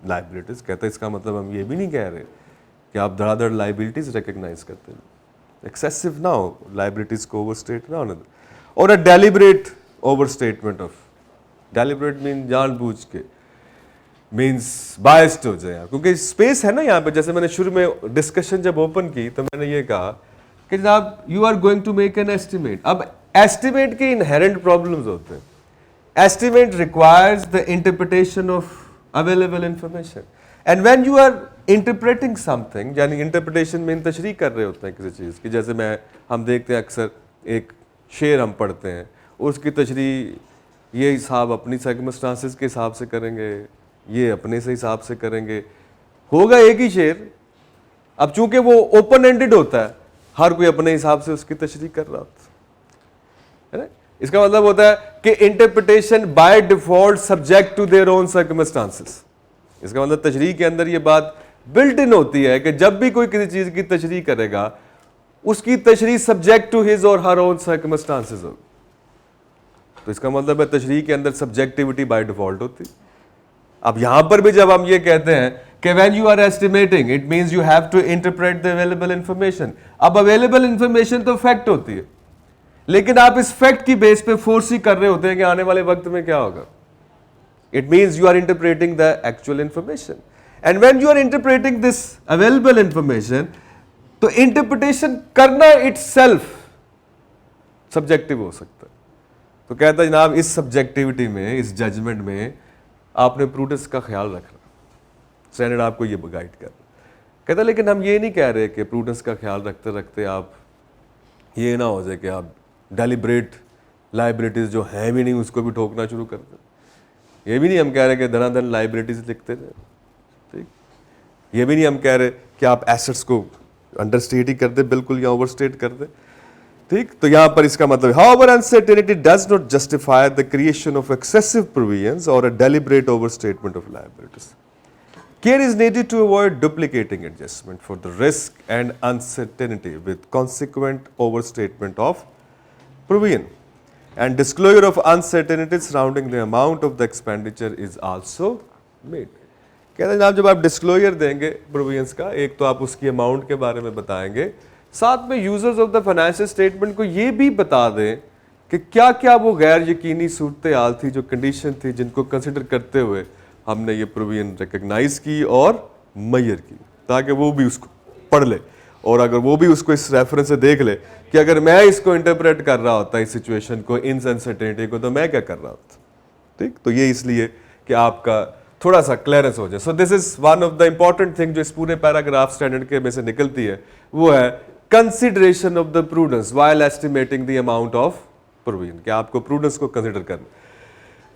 liabilities। कहता इसका मतलब हम ये भी नहीं कह रहे कि आप धड़ाधड़ liabilities recognize करते हैं, excessive ना हो, liabilities को overstate ना होने दे, और a deliberate overstatement of, deliberate mean जानबूझ के, means biased हो जाए, क्योंकि स्पेस है ना यहाँ पे। जैसे मैंने शुरू में डिस्कशन जब ओपन की तो मैंने ये कहा कि जनाब you are going to make an estimate. अब एस्टिमेट के इनहेरेंट प्रॉब्लम्स होते हैं। Estimate requires the interpretation of available information, and when you are interpreting something, यानी इंटरप्रिटेशन में तशरीह कर रहे होते हैं किसी चीज़ की। जैसे हम देखते हैं अक्सर एक शेर हम पढ़ते हैं, उसकी तशरीह ये हिसाब अपनी सर्कमस्टांसेस के हिसाब से करेंगे, ये अपने से हिसाब से करेंगे, होगा एक ही शेर। अब चूंकि वो ओपन एंडेड होता है, हर कोई अपने हिसाब से उसकी तशरीह कर रहा होता है ना। इसका मतलब होता है कि interpretation by default subject to their own circumstances. इसका मतलब तशरीह के अंदर ये बात बिल्ट इन होती है कि जब भी कोई किसी चीज की तशरीह करेगा, उसकी तशरीह सब्जेक्ट टू हिज और हर ओन सर्कमस्टांसेस होगी। तो इसका मतलब है तशरीह के अंदर सब्जेक्टिविटी बाय डिफॉल्ट होती। अब यहां पर भी जब हम ये कहते हैं कि when you are estimating, it means you have to interpret the available information. अब अवेलेबल इंफॉर्मेशन तो फैक्ट होती है, लेकिन आप इस फैक्ट की बेस पे फोर्स ही कर रहे होते हैं कि आने वाले वक्त में क्या होगा। It means you are interpreting the actual information, and when you are interpreting this available information, तो इंटरप्रिटेशन करना इटसेल्फ सब्जेक्टिव हो सकता है। तो कहता है जनाब इस सब्जेक्टिविटी में, इस जजमेंट में आपने प्रूडेंस का ख्याल रखना, स्टैंडर्ड आपको ये गाइड कर। कहता लेकिन हम ये नहीं कह रहे कि प्रूडेंस का ख्याल रखते रखते आप ये ना हो जाए कि आप डेलिब्रेट लाइबिलिटीज जो हैं भी नहीं उसको भी ठोकना शुरू कर दें। ये भी नहीं हम कह रहे कि धनाधन लाइबिलिटीज लिखते थे, ठीक। ये भी नहीं हम कह रहे कि आप एसेट्स को अंडरस्टेट ही कर दे बिल्कुल या ओवरस्टेट कर दे, ठीक। तो यहां पर इसका मतलब however uncertainty does not justify the creation of excessive provisions or a deliberate overstatement of liabilities। Care is needed to avoid duplicating adjustment for the risk and uncertainty with consequent overstatement of provision. And disclosure of uncertainty surrounding the amount of the expenditure is also made. कहते हैं जनाब जब आप डिस्क्लोजर देंगे प्रोविजंस का, एक तो आप उसकी अमाउंट के बारे में बताएंगे, साथ में users of the financial statement को ये भी बता दें कि क्या क्या वो गैर यकीनी सूरत हाल थी, जो कंडीशन थी, जिनको कंसिडर करते हुए हमने ये प्रोविजन रिकग्नाइज की और मैयर की, ताकि वो भी उसको पढ़ ले और अगर वो भी उसको इस रेफरेंस से देख ले कि अगर मैं इसको इंटरप्रेट कर रहा होता इस सिचुएशन को, इन अनसर्टेनिटी को, तो मैं क्या कर रहा होता। ठीक, तो ये इसलिए कि आपका थोड़ा सा क्लियरेंस हो जाए। सो this is one of the important thing जो इस पूरे पैराग्राफ स्टैंडर्ड के में से निकलती है, वो है consideration of the prudence while estimating the amount of provision, कि आपको प्रूडेंस को कंसिडर करना।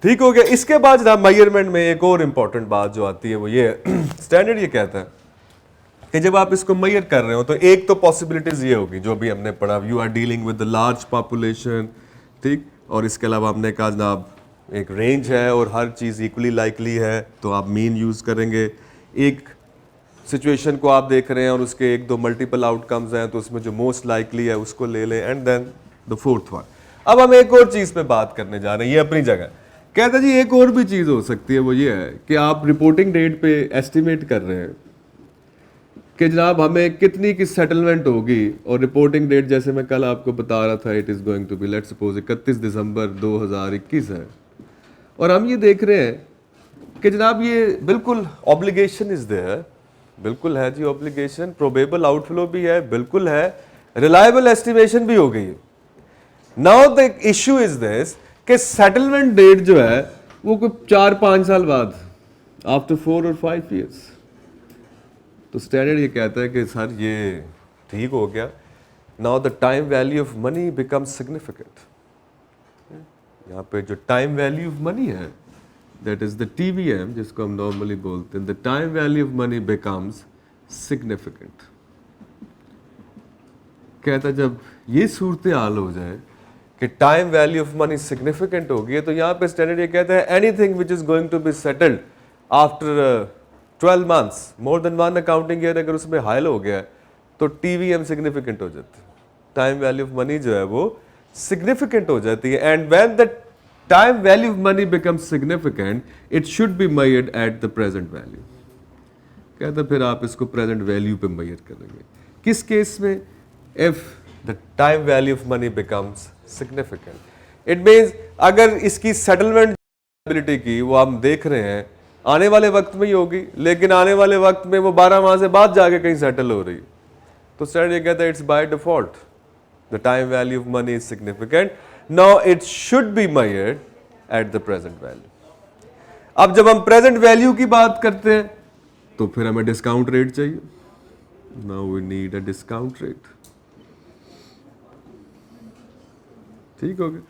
ठीक हो गया। इसके बाद जनाब मेजरमेंट में एक और इंपॉर्टेंट बात जो आती है वो ये है, स्टैंडर्ड ये कहता है कि जब आप इसको मेजर कर रहे हो तो एक तो पॉसिबिलिटीज ये होगी जो भी हमने पढ़ा, you are dealing with the large population, ठीक, और इसके अलावा हमने कहा जनाब एक रेंज है और हर चीज़ इक्वली लाइकली है, तो आप मीन यूज़ करेंगे। एक सिचुएशन को आप देख रहे हैं और उसके एक दो मल्टीपल आउटकम्स हैं, तो उसमें जो मोस्ट लाइकली है उसको ले लें, and then the fourth one. अब हम एक और चीज़ पे बात करने जा रहे हैं, ये अपनी जगह। कहता जी एक और भी चीज़ हो सकती है, वो ये है कि आप रिपोर्टिंग डेट पे एस्टिमेट कर रहे हैं कि जनाब हमें कितनी की सेटलमेंट होगी, और रिपोर्टिंग डेट जैसे मैं कल आपको बता रहा था, it is going to be let's suppose 31 December 2021 है, और हम ये देख रहे हैं कि जनाब ये बिल्कुल ऑब्लिगेशन इज देयर, बिल्कुल है जी ऑब्लिगेशन, प्रोबेबल आउटफ्लो भी है, बिल्कुल है, रिलायबल एस्टिमेशन भी हो गई है। Now the issue is this कि सेटलमेंट डेट जो है वो कोई 4-5 साल बाद, आफ्टर 4 और 5 ईयर्स। तो स्टैंडर्ड ये कहता है कि सर ये ठीक हो गया, now the time value of money becomes significant. यहाँ पे जो टाइम वैल्यू ऑफ मनी है, दैट इज द TVM जिसको हम नॉर्मली बोलते हैं, the time value of money becomes significant. कहता जब ये सूरत हाल हो जाए कि time value of money significant होगी, तो यहाँ पे स्टैंडर्ड ये कहता है anything which is going to be settled after 12 months, more than 1 accounting year, अगर उसमें हायल हो गया तो TVM सिग्निफिकेंट हो जाती है, टाइम वैल्यू ऑफ मनी जो है वो सिग्निफिकेंट हो जाती है। And when the time value of money becomes significant, it should be measured at the present value. कहता फिर आप इसको प्रेजेंट वैल्यू पे मेजर करेंगे। किस केस में? If the time value of money becomes significant. It means अगर इसकी सेटलमेंट की वो हम देख रहे हैं आने वाले वक्त में ही होगी, लेकिन आने वाले वक्त में वो 12 माह से बाद जाके कहीं सेटल हो रही है, तो स्टैंडर्ड ये कहता है it's by default the time value of money is significant, now it should be measured at the present value. अब जब हम प्रेजेंट वैल्यू की बात करते हैं तो फिर हमें डिस्काउंट रेट चाहिए, now we need a discount rate. ठीक हो गया,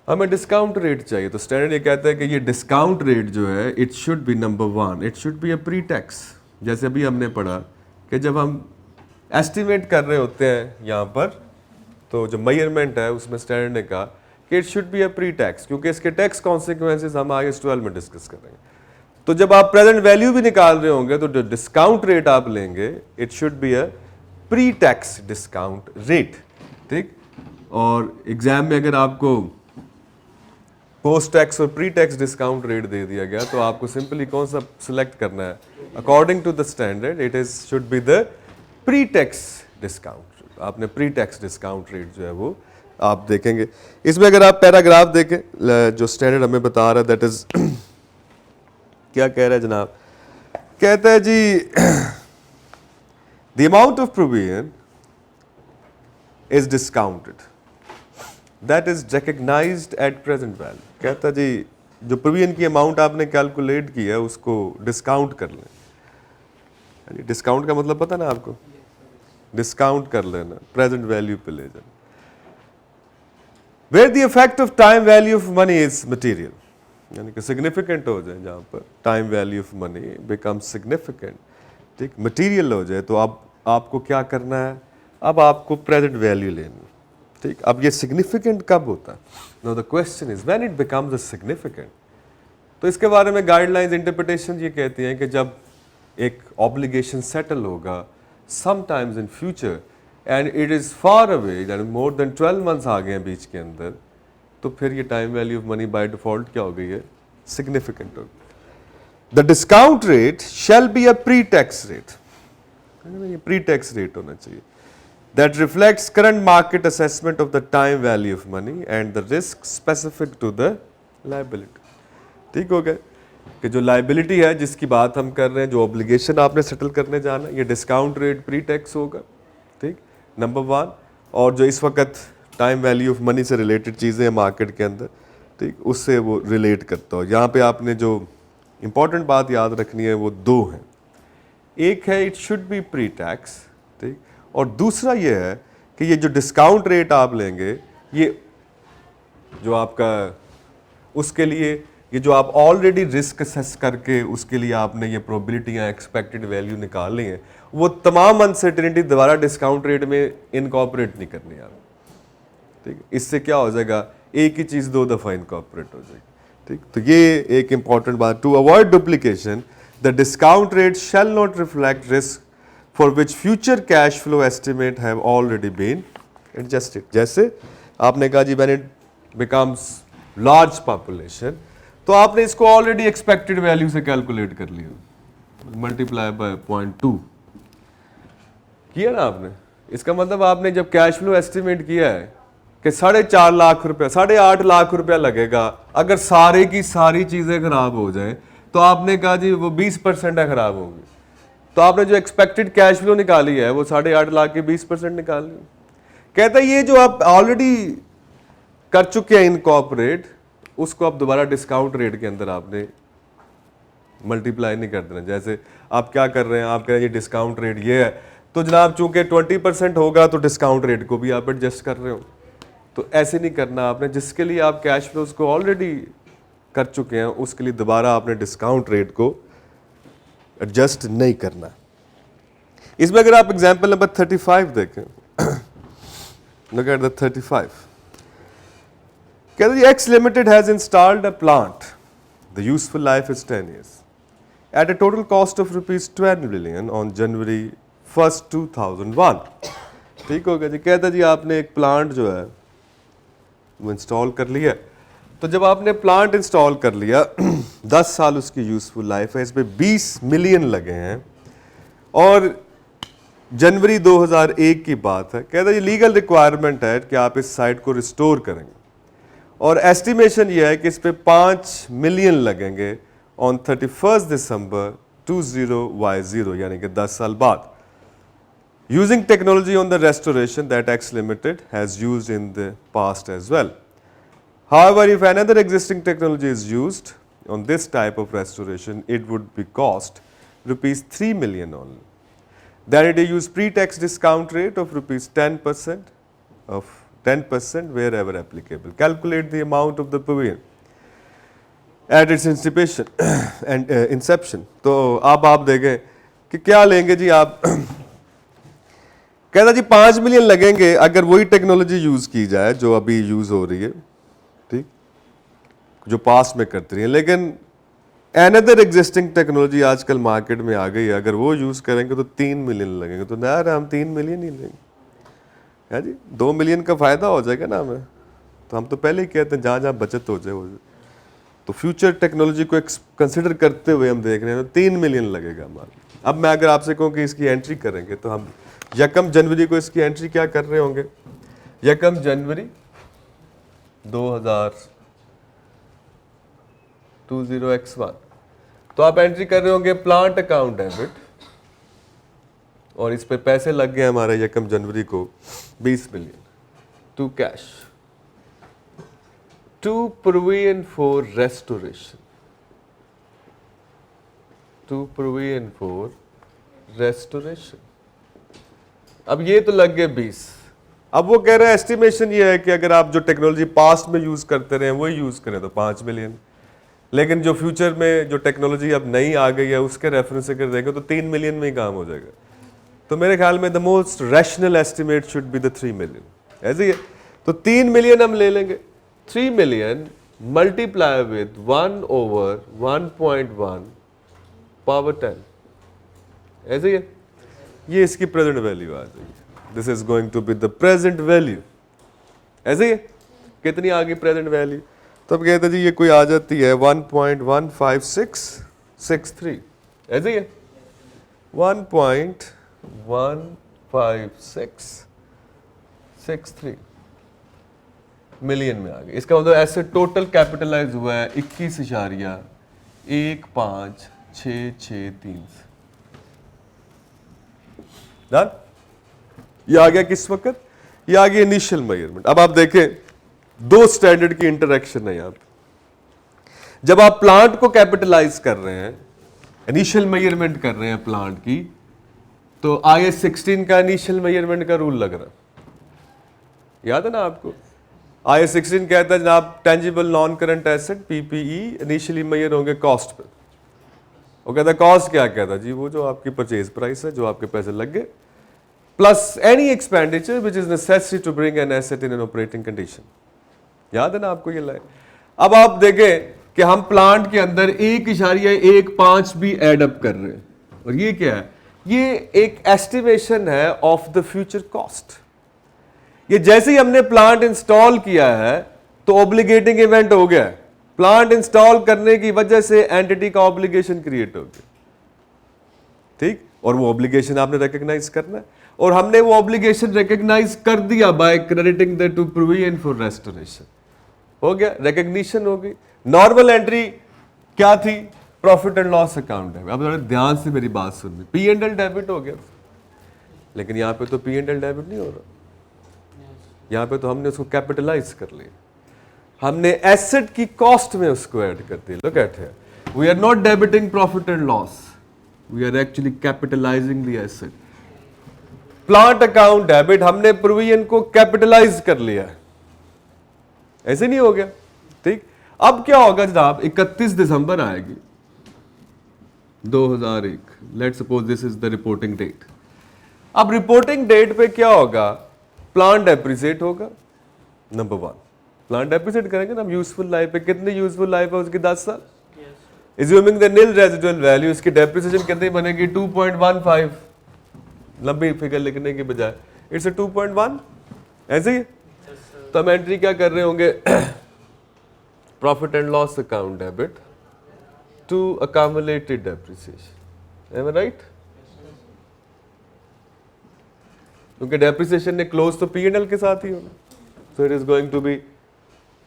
हमें डिस्काउंट रेट चाहिए, तो स्टैंडर्ड ये कहता है कि ये डिस्काउंट रेट जो है it should be number 1, it should be a pre tax. जैसे अभी हमने पढ़ा कि जब हम एस्टिमेट कर रहे होते हैं यहाँ पर, तो जो मेजरमेंट है उसमें स्टैंडर्ड ने कहा कि it should be a pre tax, क्योंकि इसके टैक्स कॉन्सिक्वेंसेज हम आगे 12 में डिस्कस करेंगे। तो जब आप प्रेजेंट वैल्यू भी निकाल रहे होंगे तो जो डिस्काउंट रेट आप लेंगे it should be a pre tax discount rate. ठीक, और एग्जाम में अगर आपको पोस्ट टैक्स और प्री टैक्स डिस्काउंट रेट दे दिया गया तो आपको सिंपली कौन सा सिलेक्ट करना है? According to the standard it is should be the pre tax discount. आपने प्री टैक्स डिस्काउंट रेट जो है वो आप देखेंगे। इसमें अगर आप पैराग्राफ देखें जो स्टैंडर्ड हमें बता रहा है दैट इज क्या कह रहा है जनाब? कहता है जी the amount of provision is discounted that is recognized at present value. कहता जी जो प्रोविजन की अमाउंट आपने कैलकुलेट की है उसको डिस्काउंट कर लें। डिस्काउंट का मतलब पता ना आपको? डिस्काउंट कर लेना, प्रेजेंट वैल्यू पे ले जाना। Where the effect of time value of money is material, यानी कि सिग्निफिकेंट हो जाए, जहां पर time value of money become significant, ठीक, मटीरियल हो जाए, तो अब आपको क्या करना है? अब आपको प्रेजेंट वैल्यू लेनी। ठीक, अब ये सिग्निफिकेंट कब होता है? Now the question is when it becomes significant. तो इसके बारे में गाइडलाइंस इंटरप्रिटेशन ये कहती हैं कि जब एक ऑब्लिगेशन सेटल होगा sometimes in future and it is far away, यानी मोर देन 12 मंथ्स आ गए हैं बीच के अंदर, तो फिर ये time value of money by default क्या हो गई है, सिग्निफिकेंट हो गई। The discount rate shall be a pre tax rate, ये प्री टैक्स रेट होना चाहिए, that reflects current market assessment of the time value of money and the risk specific to the liability। ठीक हो गया कि जो लाइबिलिटी है जिसकी बात हम कर रहे हैं, जो ऑब्लिगेशन आपने सेटल करने जाना, ये डिस्काउंट रेट प्री टैक्स होगा, ठीक, नंबर 1। और जो इस वक्त टाइम वैल्यू ऑफ मनी से रिलेटेड चीज़ें हैं मार्केट के अंदर, ठीक, उससे वो रिलेट करता हो। यहाँ पे आपने जो इंपॉर्टेंट बात याद रखनी है वो दो हैं, एक है it should be pre tax, ठीक, और दूसरा ये है कि ये जो डिस्काउंट रेट आप लेंगे, ये जो आपका उसके लिए ये जो आप ऑलरेडी रिस्क असेस करके उसके लिए आपने ये प्रोबेबिलिटी या एक्सपेक्टेड वैल्यू निकाल ली है, वो तमाम अनसर्टेनिटी दोबारा डिस्काउंट रेट में इनकॉर्पोरेट नहीं करनी आप, ठीक। इससे क्या हो जाएगा, एक ही चीज़ दो दफ़ा इनकॉर्पोरेट हो जाएगी, ठीक। तो ये एक इंपॉर्टेंट बात, to avoid duplication the discount rate shall not reflect risk for which future cash flow estimate have already been adjusted। जैसे आपने कहा जी when it becomes large population, तो आपने इसको ऑलरेडी एक्सपेक्टेड वैल्यू से कैलकुलेट कर लिया, मल्टीप्लाई बाय 0.2 किया ना आपने। इसका मतलब आपने जब कैश फ्लो एस्टिमेट किया है कि 4.5 लाख रुपया, 8.5 लाख रुपया लगेगा अगर सारे की सारी चीज़ें खराब हो जाए, तो आपने कहा जी वो 20% खराब होंगी, तो आपने जो एक्सपेक्टेड कैश फ्लो निकाली है वो 8.5 लाख के 20% निकाल ली। कहता है ये जो आप ऑलरेडी कर चुके हैं इनकॉर्पोरेट, उसको आप दोबारा डिस्काउंट रेट के अंदर आपने मल्टीप्लाई नहीं कर देना। जैसे आप क्या कर रहे हैं, आप कह रहे हैं ये डिस्काउंट रेट ये है, तो जनाब चूंकि 20% होगा तो डिस्काउंट रेट को भी आप एडजस्ट कर रहे हो, तो ऐसे नहीं करना आपने। जिसके लिए आप कैश फ्लो उसको ऑलरेडी कर चुके हैं, उसके लिए दोबारा आपने डिस्काउंट रेट को एडजस्ट नहीं करना। इसमें अगर आप एग्जांपल नंबर 35 देखें, लुक एट द 35, कहते हैं x limited has installed a plant, the useful life is 10 years at a total cost of ₹12 million on January 1st, 2001। ठीक हो गया जी। कहता जी आपने एक प्लांट जो है वो इंस्टॉल कर लिया, तो जब आपने प्लांट इंस्टॉल कर लिया 10 साल उसकी यूजफुल लाइफ है, इस पे 20 मिलियन लगे हैं, और जनवरी 2001 की बात है। कहता है ये लीगल रिक्वायरमेंट है कि आप इस साइट को रिस्टोर करेंगे, और एस्टिमेशन ये है कि इस पे 5 मिलियन लगेंगे ऑन 31 दिसंबर 20Y0, यानी कि 10 साल बाद, using technology on the restoration that X limited has used in the past as well. However, if another existing technology is used on this type of restoration, it would be cost ₹3 million only. Then it use pre-tax discount rate of ₹10% wherever applicable. Calculate the amount of the pavilion at its inception and inception. तो अब आप देखें कि क्या लेंगे जी आप। कहता जी 5 मिलियन लगेंगे अगर वही टेक्नोलॉजी यूज की जाए जो अभी यूज हो रही है, ठीक, जो पास में करती रही है, लेकिन अनदर एग्जिस्टिंग टेक्नोलॉजी आजकल मार्केट में आ गई है, अगर वो यूज करेंगे तो 3 मिलियन लगेंगे। तो यार हम 3 मिलियन ही लेंगे, है जी, 2 मिलियन का फायदा हो जाएगा ना हमें। तो हम तो पहले ही कहते हैं जहाँ जहाँ बचत हो जाए, तो फ्यूचर टेक्नोलॉजी को कंसिडर करते हुए हम देख रहे हैं, तो 3 मिलियन लगेगा हमारा। अब मैं अगर आपसे कहूँ कि इसकी एंट्री करेंगे, तो हम 1 जनवरी को इसकी एंट्री क्या कर रहे होंगे, 1 जनवरी 2020X1, तो आप एंट्री कर रहे होंगे प्लांट अकाउंट डेबिट, और इस पे पैसे लग गए हमारे 1 जनवरी को 20 million to cash to provision for restoration, to provision for restoration. अब ये तो लग गए 20। अब वो कह रहे हैं एस्टिमेशन ये है कि अगर आप जो टेक्नोलॉजी पास्ट में यूज करते रहे वही यूज करें तो 5 मिलियन, लेकिन जो फ्यूचर में जो टेक्नोलॉजी अब नई आ गई है उसके रेफरेंस से कर देंगे तो 3 मिलियन में ही काम हो जाएगा। तो मेरे ख्याल में the most rational estimate should be the 3 million, ऐसे ही है। तो 3 मिलियन हम ले लेंगे, 3 मिलियन मल्टीप्लाई विद 1/1.1 पावर 10, ऐसे ही है, ये इसकी प्रेजेंट वैल्यू आ जाएगी, this is going to be the present value. ऐसे ही है, कितनी आ गई प्रेजेंट वैल्यू? तो अब कहते हैं जी ये कोई आ जाती है 1.15663, ऐसे ही है 1.15663 मिलियन में आ गई। इसका मतलब ऐसे टोटल कैपिटलाइज हुआ है 21,15,663। डन? ये आ गया किस वक्त? ये आ गया इनिशियल मेजरमेंट। अब आप देखें दो स्टैंडर्ड की इंटरेक्शन है यहां पे। जब आप प्लांट को कैपिटलाइज कर रहे हैं, इनिशियल मेजरमेंट कर रहे हैं प्लांट की, तो IS 16 का इनिशियल मेजरमेंट का रूल लग रहा है, याद है ना आपको? IS 16 कहता है जनाब tangible non current asset PPE initially measure होंगे कॉस्ट पे। वो कहता है कॉस्ट क्या कहता है जी? वो जो आपकी परचेज प्राइस है, जो आपके पैसे लग गए, plus any expenditure which is necessary to bring an asset in an operating condition. याद है ना आपको ये लाइन? अब आप देखें कि हम प्लांट के अंदर 1.15 भी एड अप कर रहे हैं, और ये क्या है? ये एक एस्टिमेशन है ऑफ द फ्यूचर कॉस्ट। ये जैसे ही हमने प्लांट इंस्टॉल किया है तो ऑब्लिगेटिंग इवेंट हो गया। प्लांट इंस्टॉल करने की वजह से एंटिटी का ऑब्लिगेशन क्रिएट हो गया, ठीक? और वो ऑब्लिगेशन आपने रिकॉग्नाइज करना है, और हमने वो ऑब्लिगेशन रिकॉग्नाइज कर दिया by crediting the to provision for restoration. हो गया, रिकॉग्निशन हो गई। नॉर्मल एंट्री क्या थी? प्रॉफिट एंड लॉस अकाउंट है। अब थोड़ा ध्यान से मेरी बात सुननी। P&L डेबिट हो गया, लेकिन यहां पे तो P&L डेबिट नहीं हो रहा, यहां पे तो हमने उसको कैपिटलाइज कर लिया, हमने एसेट की कॉस्ट में उसको ऐड कर दिया। Look at here, we are not debiting profit and loss, we are actually capitalising the asset. Plant account debit, हमने प्रोविजन को कैपिटलाइज कर लिया, ऐसे नहीं हो गया, ठीक? अब क्या होगा जनाब? 31 दिसंबर आएगी 2001, let's suppose this is the reporting date. अब रिपोर्टिंग डेट पे क्या होगा? प्लांट डेप्रिसिएट होगा, नंबर 1। प्लांट डेप्रिसिएट करेंगे ना हम यूजफुल लाइफ पे। कितनी यूजफुल लाइफ है उसकी? 10 साल। Assuming the nil residual value, इसकी डेप्रिसिएशन कितनी बनेगी? 2.15। लंबी फिगर लिखने की बजाय इट्स 2.1, ऐसे ही। तो हम एंट्री क्या कर रहे होंगे? Profit and loss account debit to accumulated depreciation. Am I right? क्योंकि डेप्रिसिएशन ने क्लोज तो P&L के साथ ही होना, so it is going to be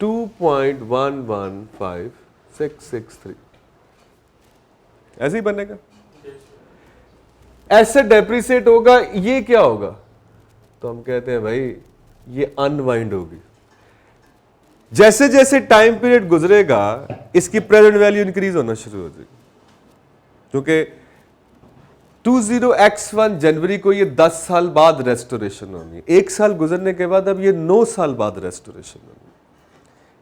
2.115663, ऐसे ही बनेगा। एसेट डेप्रिसिएट होगा, ये क्या होगा? तो हम कहते हैं भाई ये अनवाइंड होगी। जैसे जैसे टाइम पीरियड गुजरेगा इसकी प्रेजेंट वैल्यू इंक्रीज होना शुरू हो जाएगी, क्योंकि 20x1 जनवरी को ये 10 साल बाद रेस्टोरेशन होनी है। 1 साल गुजरने के बाद अब ये 9 साल बाद रेस्टोरेशन होनी है।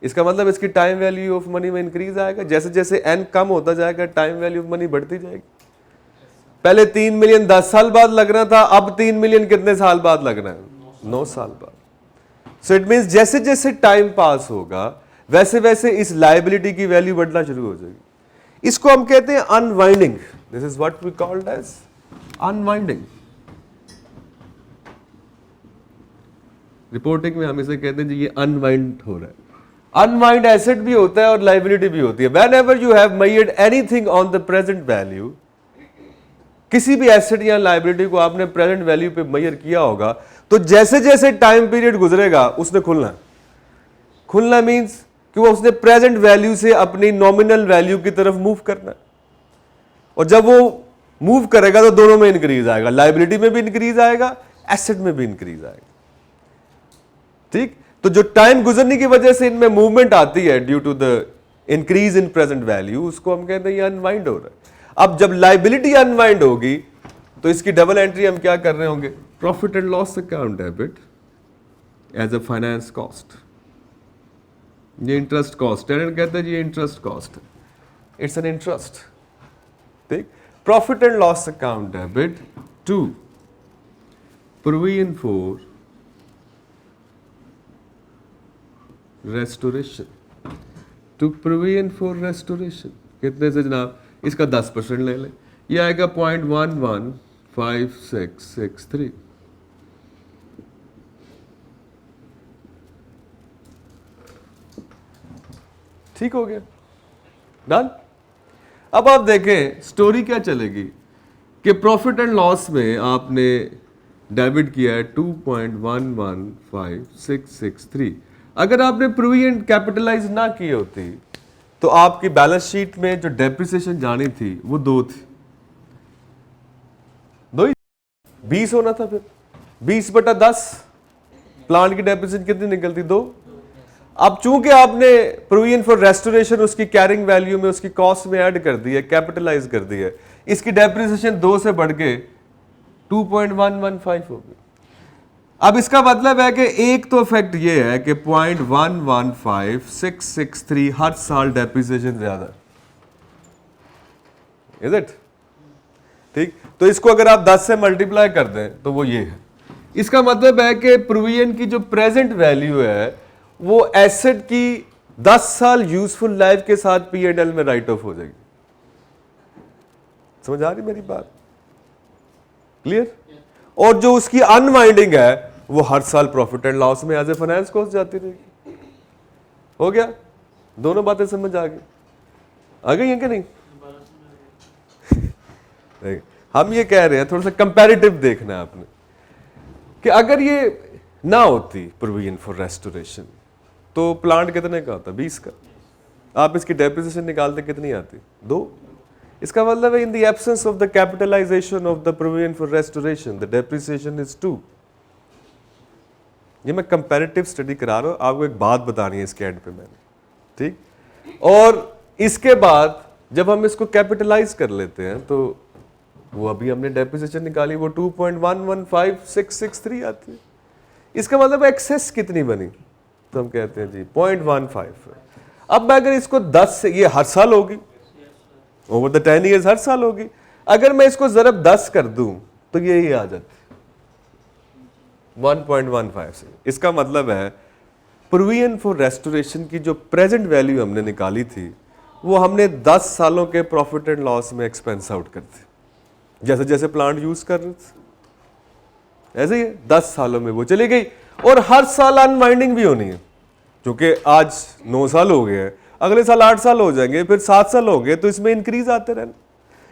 इसका मतलब इसकी टाइम वैल्यू ऑफ मनी में इंक्रीज आएगा। जैसे जैसे n कम होता जाएगा टाइम वैल्यू ऑफ मनी बढ़ती जाएगी। पहले 3 मिलियन 10 साल बाद लगना था, अब 3 मिलियन कितने साल बाद लगना है? 9 साल बाद। सो इट मींस जैसे जैसे टाइम पास होगा वैसे वैसे इस लायबिलिटी की वैल्यू बढ़ना शुरू हो जाएगी। इसको हम कहते हैं unwinding. This is what we called as unwinding. Reporting में हम इसे कहते हैं जी ये अनवाइंड हो रहा है। अनवाइंड एसेट भी होता है और लायबिलिटी भी होती है। Whenever you have measured anything on the present value, किसी भी एसेट या लायबिलिटी को आपने प्रेजेंट वैल्यू पे मेजर किया होगा, तो जैसे जैसे टाइम पीरियड गुजरेगा उसने खुलना है। खुलना मींस कि वो उसने प्रेजेंट वैल्यू से अपनी नॉमिनल वैल्यू की तरफ मूव करना है, और जब वो मूव करेगा तो दोनों में इंक्रीज आएगा, लायबिलिटी में भी इंक्रीज आएगा, एसेट में भी इंक्रीज आएगा, ठीक? तो जो टाइम गुजरने की वजह से इनमें मूवमेंट आती है due to the increase in present value, उसको हम कहते हैं ये अनवाइंड हो रहा है। अब जब लायबिलिटी अनवाइंड होगी तो इसकी डबल एंट्री हम क्या कर रहे होंगे? Profit and loss account debit as a finance cost. ये इंटरेस्ट कॉस्ट है, कहते हैं ये interest cost, it's an interest, ठीक? Profit and loss account debit to provision for restoration, to provision for restoration. कितने से जनाब? इसका 10% ले लें, ये आएगा 0.115663। ठीक हो गया, डन। अब आप देखें स्टोरी क्या चलेगी कि प्रॉफिट एंड लॉस में आपने डेबिट किया है 2.115663। अगर आपने प्रोविजन कैपिटलाइज ना की होती तो आपकी बैलेंस शीट में जो डेप्रिसिएशन जानी थी वो 2 थी, 2 ही 20 होना था। फिर 20/10 प्लांट की डेप्रिसिएशन कितनी निकलती? 2। अब चूंकि आपने प्रोविजन फॉर रेस्टोरेशन उसकी कैरिंग वैल्यू में उसकी कॉस्ट में ऐड कर दी है, कैपिटलाइज कर दी है, इसकी डेप्रिसिएशन 2 से बढ़ के 2.115 होगी। अब इसका मतलब है कि एक तो इफेक्ट ये है कि 0.115663 हर साल डेप्रिसिएशन ज्यादा, इज इट? ठीक, तो इसको अगर आप 10 से मल्टीप्लाई कर दें तो वो ये है। इसका मतलब है कि प्रोविजन की जो प्रेजेंट वैल्यू है वो एसेट की 10 साल यूजफुल लाइफ के साथ P&L में राइट ऑफ हो जाएगी। समझ आ रही मेरी बात? क्लियर? और जो उसकी अनवाइंडिंग है वो हर साल प्रॉफिट एंड लॉस में एज ए फाइनेंस कॉस्ट जाती रहेगी। हो गया? दोनों बातें समझ आ गई? आ गई हैं कि नहीं? हम ये कह रहे हैं थोड़ा सा कंपैरेटिव देखना है आपने कि अगर ये ना होती प्रोविजन फॉर रेस्टोरेशन तो प्लांट कितने का होता? 20 का। आप इसकी डेप्रिसिएशन निकालते कितनी आती? 2। इसका मतलब है in the absence of the capitalisation of the provision for restoration the depreciation is 2। ये मैं कंपैरेटिव स्टडी करा रहा हूं, आपको एक बात बतानी है इसके एंड पे मैंने, ठीक? और इसके बाद जब हम इसको कैपिटलाइज कर लेते हैं तो वो अभी हमने डेप्रिसिएशन निकाली वो 2.115663 आती है। इसका मतलब एक्सेस कितनी बनी? तो हम कहते हैं जी 0.15। अब मैं अगर इसको 10 से, ये हर साल होगी, ओवर द 10 ईयर्स हर साल होगी, अगर मैं इसको ज़रब 10 कर दूं तो ये आ जाती 1.15 से। इसका मतलब है प्रोविजन फॉर रेस्टोरेशन की जो प्रेजेंट वैल्यू हमने निकाली थी वो हमने 10 सालों के प्रॉफिट एंड लॉस में एक्सपेंस आउट कर दी। जैसे जैसे प्लांट यूज कर रहे थे ऐसे ही 10 सालों में वो चली गई। और हर साल अनवाइंडिंग भी होनी है, क्योंकि आज 9 साल हो गए हैं, अगले साल 8 साल हो जाएंगे, फिर 7 साल हो गए, तो इसमें इंक्रीज आते रहना।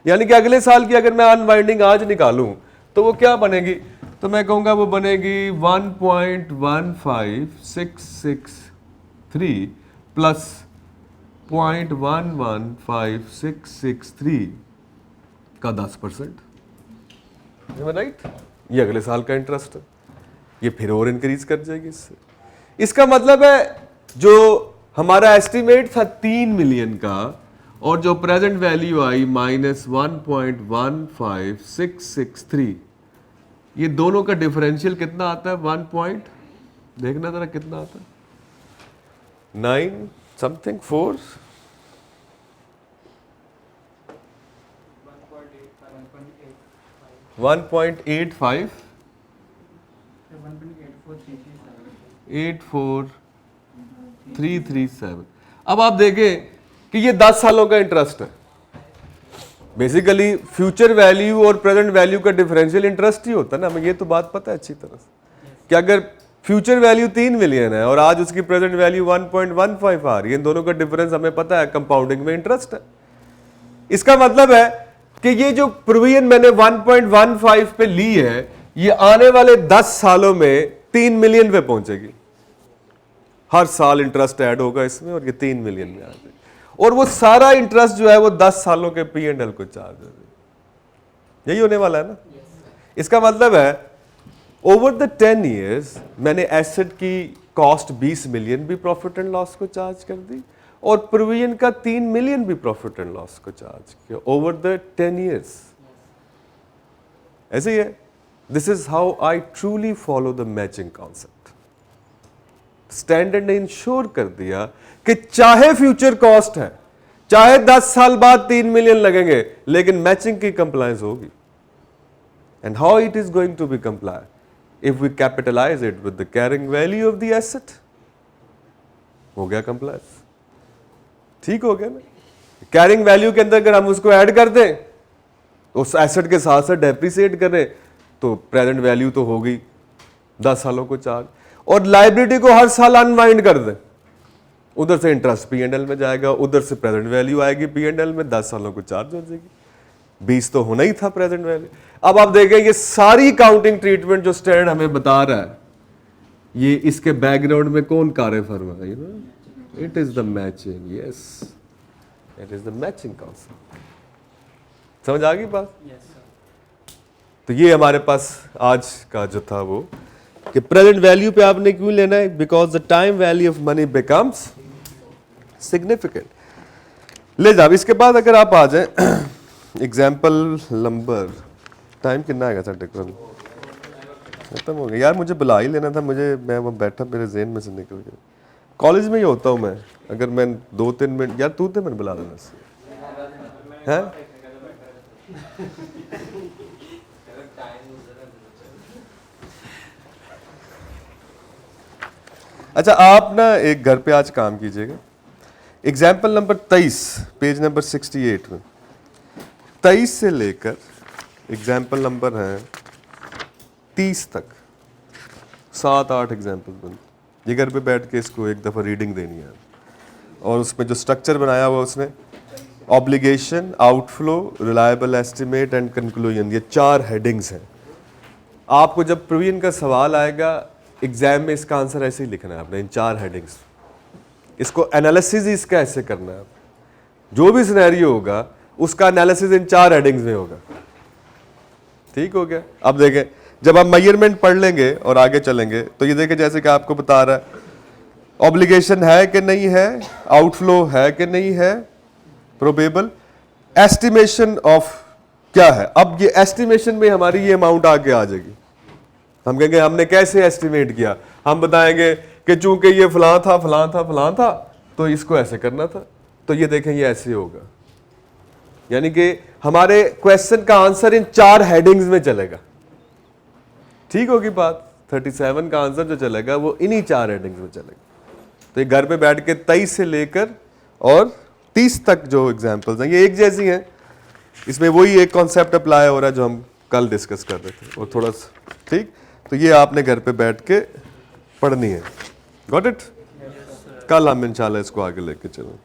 यानी कि अगले साल की अगर मैं अनवाइंडिंग आज निकालूं तो वो क्या बनेगी? तो मैं कहूंगा वो बनेगी 1.15663 प्लस 0.11563 का 10%, राइट? ये अगले साल का इंटरेस्ट है, ये फिर और इंक्रीज कर जाएगी इससे। इसका मतलब है जो हमारा एस्टिमेट था 3 मिलियन का और जो प्रेजेंट वैल्यू आई -1.15663, ये दोनों का डिफरेंशियल कितना आता है? 1 पॉइंट, देखना जरा कितना आता है, 9 समथिंग 4 1.85 84337। अब आप देखें कि ये 10 सालों का इंटरेस्ट है। बेसिकली फ्यूचर वैल्यू और प्रेजेंट वैल्यू का डिफरेंशियल इंटरेस्ट ही होता है ना, हमें ये तो बात पता है अच्छी तरह से कि अगर फ्यूचर वैल्यू 3 मिलियन है और आज उसकी प्रेजेंट वैल्यू 1.15 आ रही है, इन दोनों का डिफरेंस हमें पता है, कंपाउंडिंग में इंटरेस्ट है। इसका मतलब है कि ये जो प्रोविजन मैंने 1.15 पे ली है ये आने वाले 10 सालों में 3 मिलियन पे पहुंचेगी। हर साल इंटरेस्ट ऐड होगा इसमें और ये 3 मिलियन में आ जाएगी, और वो सारा इंटरेस्ट जो है वो 10 सालों के P&L को चार्ज है। यही होने वाला है ना? इसका मतलब है ओवर द 10 ईयर्स मैंने एसेट की कॉस्ट 20 मिलियन भी प्रॉफिट एंड लॉस को चार्ज कर दी और प्रोविजन का 3 मिलियन भी प्रॉफिट एंड लॉस को चार्ज किया ओवर द 10 ईयर्स। ऐसे ही है। This is how I truly follow the matching concept. Standard ने इंश्योर कर दिया कि चाहे फ्यूचर कॉस्ट है, चाहे 10 साल बाद 3 मिलियन लगेंगे, लेकिन मैचिंग की कंप्लायंस होगी। And how it is going to be comply? If we capitalise it with the carrying value of the asset, हो गया कंप्लायंस। ठीक हो गया ना? कैरिंग वैल्यू के अंदर अगर हम उसको ऐड कर दें उस एसेट के साथ साथ डेप्रिसिएट करें तो प्रेजेंट वैल्यू तो हो गई 10 सालों को चार्ज, और लाइबिलिटी को हर साल अनवाइंड कर दें, उधर से इंटरेस्ट P&L में जाएगा, उधर से प्रेजेंट वैल्यू आएगी P&L में, 10 सालों को चार्ज हो जाएगी, 20 तो होना ही था प्रेजेंट वैल्यू। अब आप देखें ये सारी काउंटिंग ट्रीटमेंट जो स्टैंडर्ड हमें बता रहा है, ये इसके बैकग्राउंड में कौन कार्य फर्म है, you know, it is the matching, yes, it is the matching concept. समझ आ गई बात? तो ये हमारे पास आज का जो था वो कि प्रेजेंट वैल्यू पे आपने क्यों लेना है, because the time value of money becomes significant. ले जाओ, इसके बाद अगर आप आ जाए एग्जाम्पल नंबर, टाइम कितना आएगा साढ़े खत्म हो गया यार, मुझे बुला ही लेना था, मैं वो बैठा मेरे जेहन में से निकल गया। कॉलेज में ही होता हूँ मैं, अगर मैं 2-3 मिनट, यार तू तो मैंने बुला लेना है। अच्छा, आप ना एक घर पे आज काम कीजिएगा, एग्जाम्पल नंबर 23 पेज नंबर 68 में, 23 से लेकर एग्जाम्पल नंबर है 30 तक, 7-8 एग्जाम्पल बन, ये घर पे बैठ के इसको एक दफ़ा रीडिंग देनी है। और उसमें जो स्ट्रक्चर बनाया हुआ उसने, obligation, outflow, reliable estimate and conclusion, ये 4 हेडिंग्स हैं। आपको जब प्रोविजन का सवाल आएगा एग्जाम में, इसका आंसर ऐसे ही लिखना है आपने, इन 4 हेडिंग्स। इसको एनालिसिस ही इसका ऐसे करना है, जो भी सिनेरियो होगा उसका एनालिसिस इन 4 हेडिंग्स में होगा। ठीक हो गया? अब देखें, जब आप मेजरमेंट पढ़ लेंगे और आगे चलेंगे तो ये देखें, जैसे कि आपको बता रहा है ऑब्लिगेशन है कि नहीं है, आउटफ्लो है कि नहीं है, प्रोबेबल, एस्टिमेशन ऑफ क्या है। अब ये एस्टिमेशन में हमारी ये अमाउंट आगे आ जाएगी, हम कहेंगे हमने कैसे एस्टिमेट किया, हम बताएंगे कि चूंकि ये फलां था फलां था फलां था तो इसको ऐसे करना था, तो ये देखें ये ऐसे होगा। यानी कि हमारे क्वेश्चन का आंसर इन 4 हेडिंग्स में चलेगा। ठीक होगी बात? 37 का आंसर जो चलेगा वो इन्हीं 4 हेडिंग्स में चलेगा। तो ये घर पे बैठ के 23 से लेकर और 30 तक जो एग्जाम्पल्स हैं ये एक जैसी हैं, इसमें वही एक कॉन्सेप्ट अप्लाई हो रहा है जो हम कल डिस्कस कर रहे थे, और थोड़ा सा ठीक। तो ये आपने घर पे बैठ के पढ़नी है। Got it? कल हम इंशाल्लाह इसको आगे लेके चलें।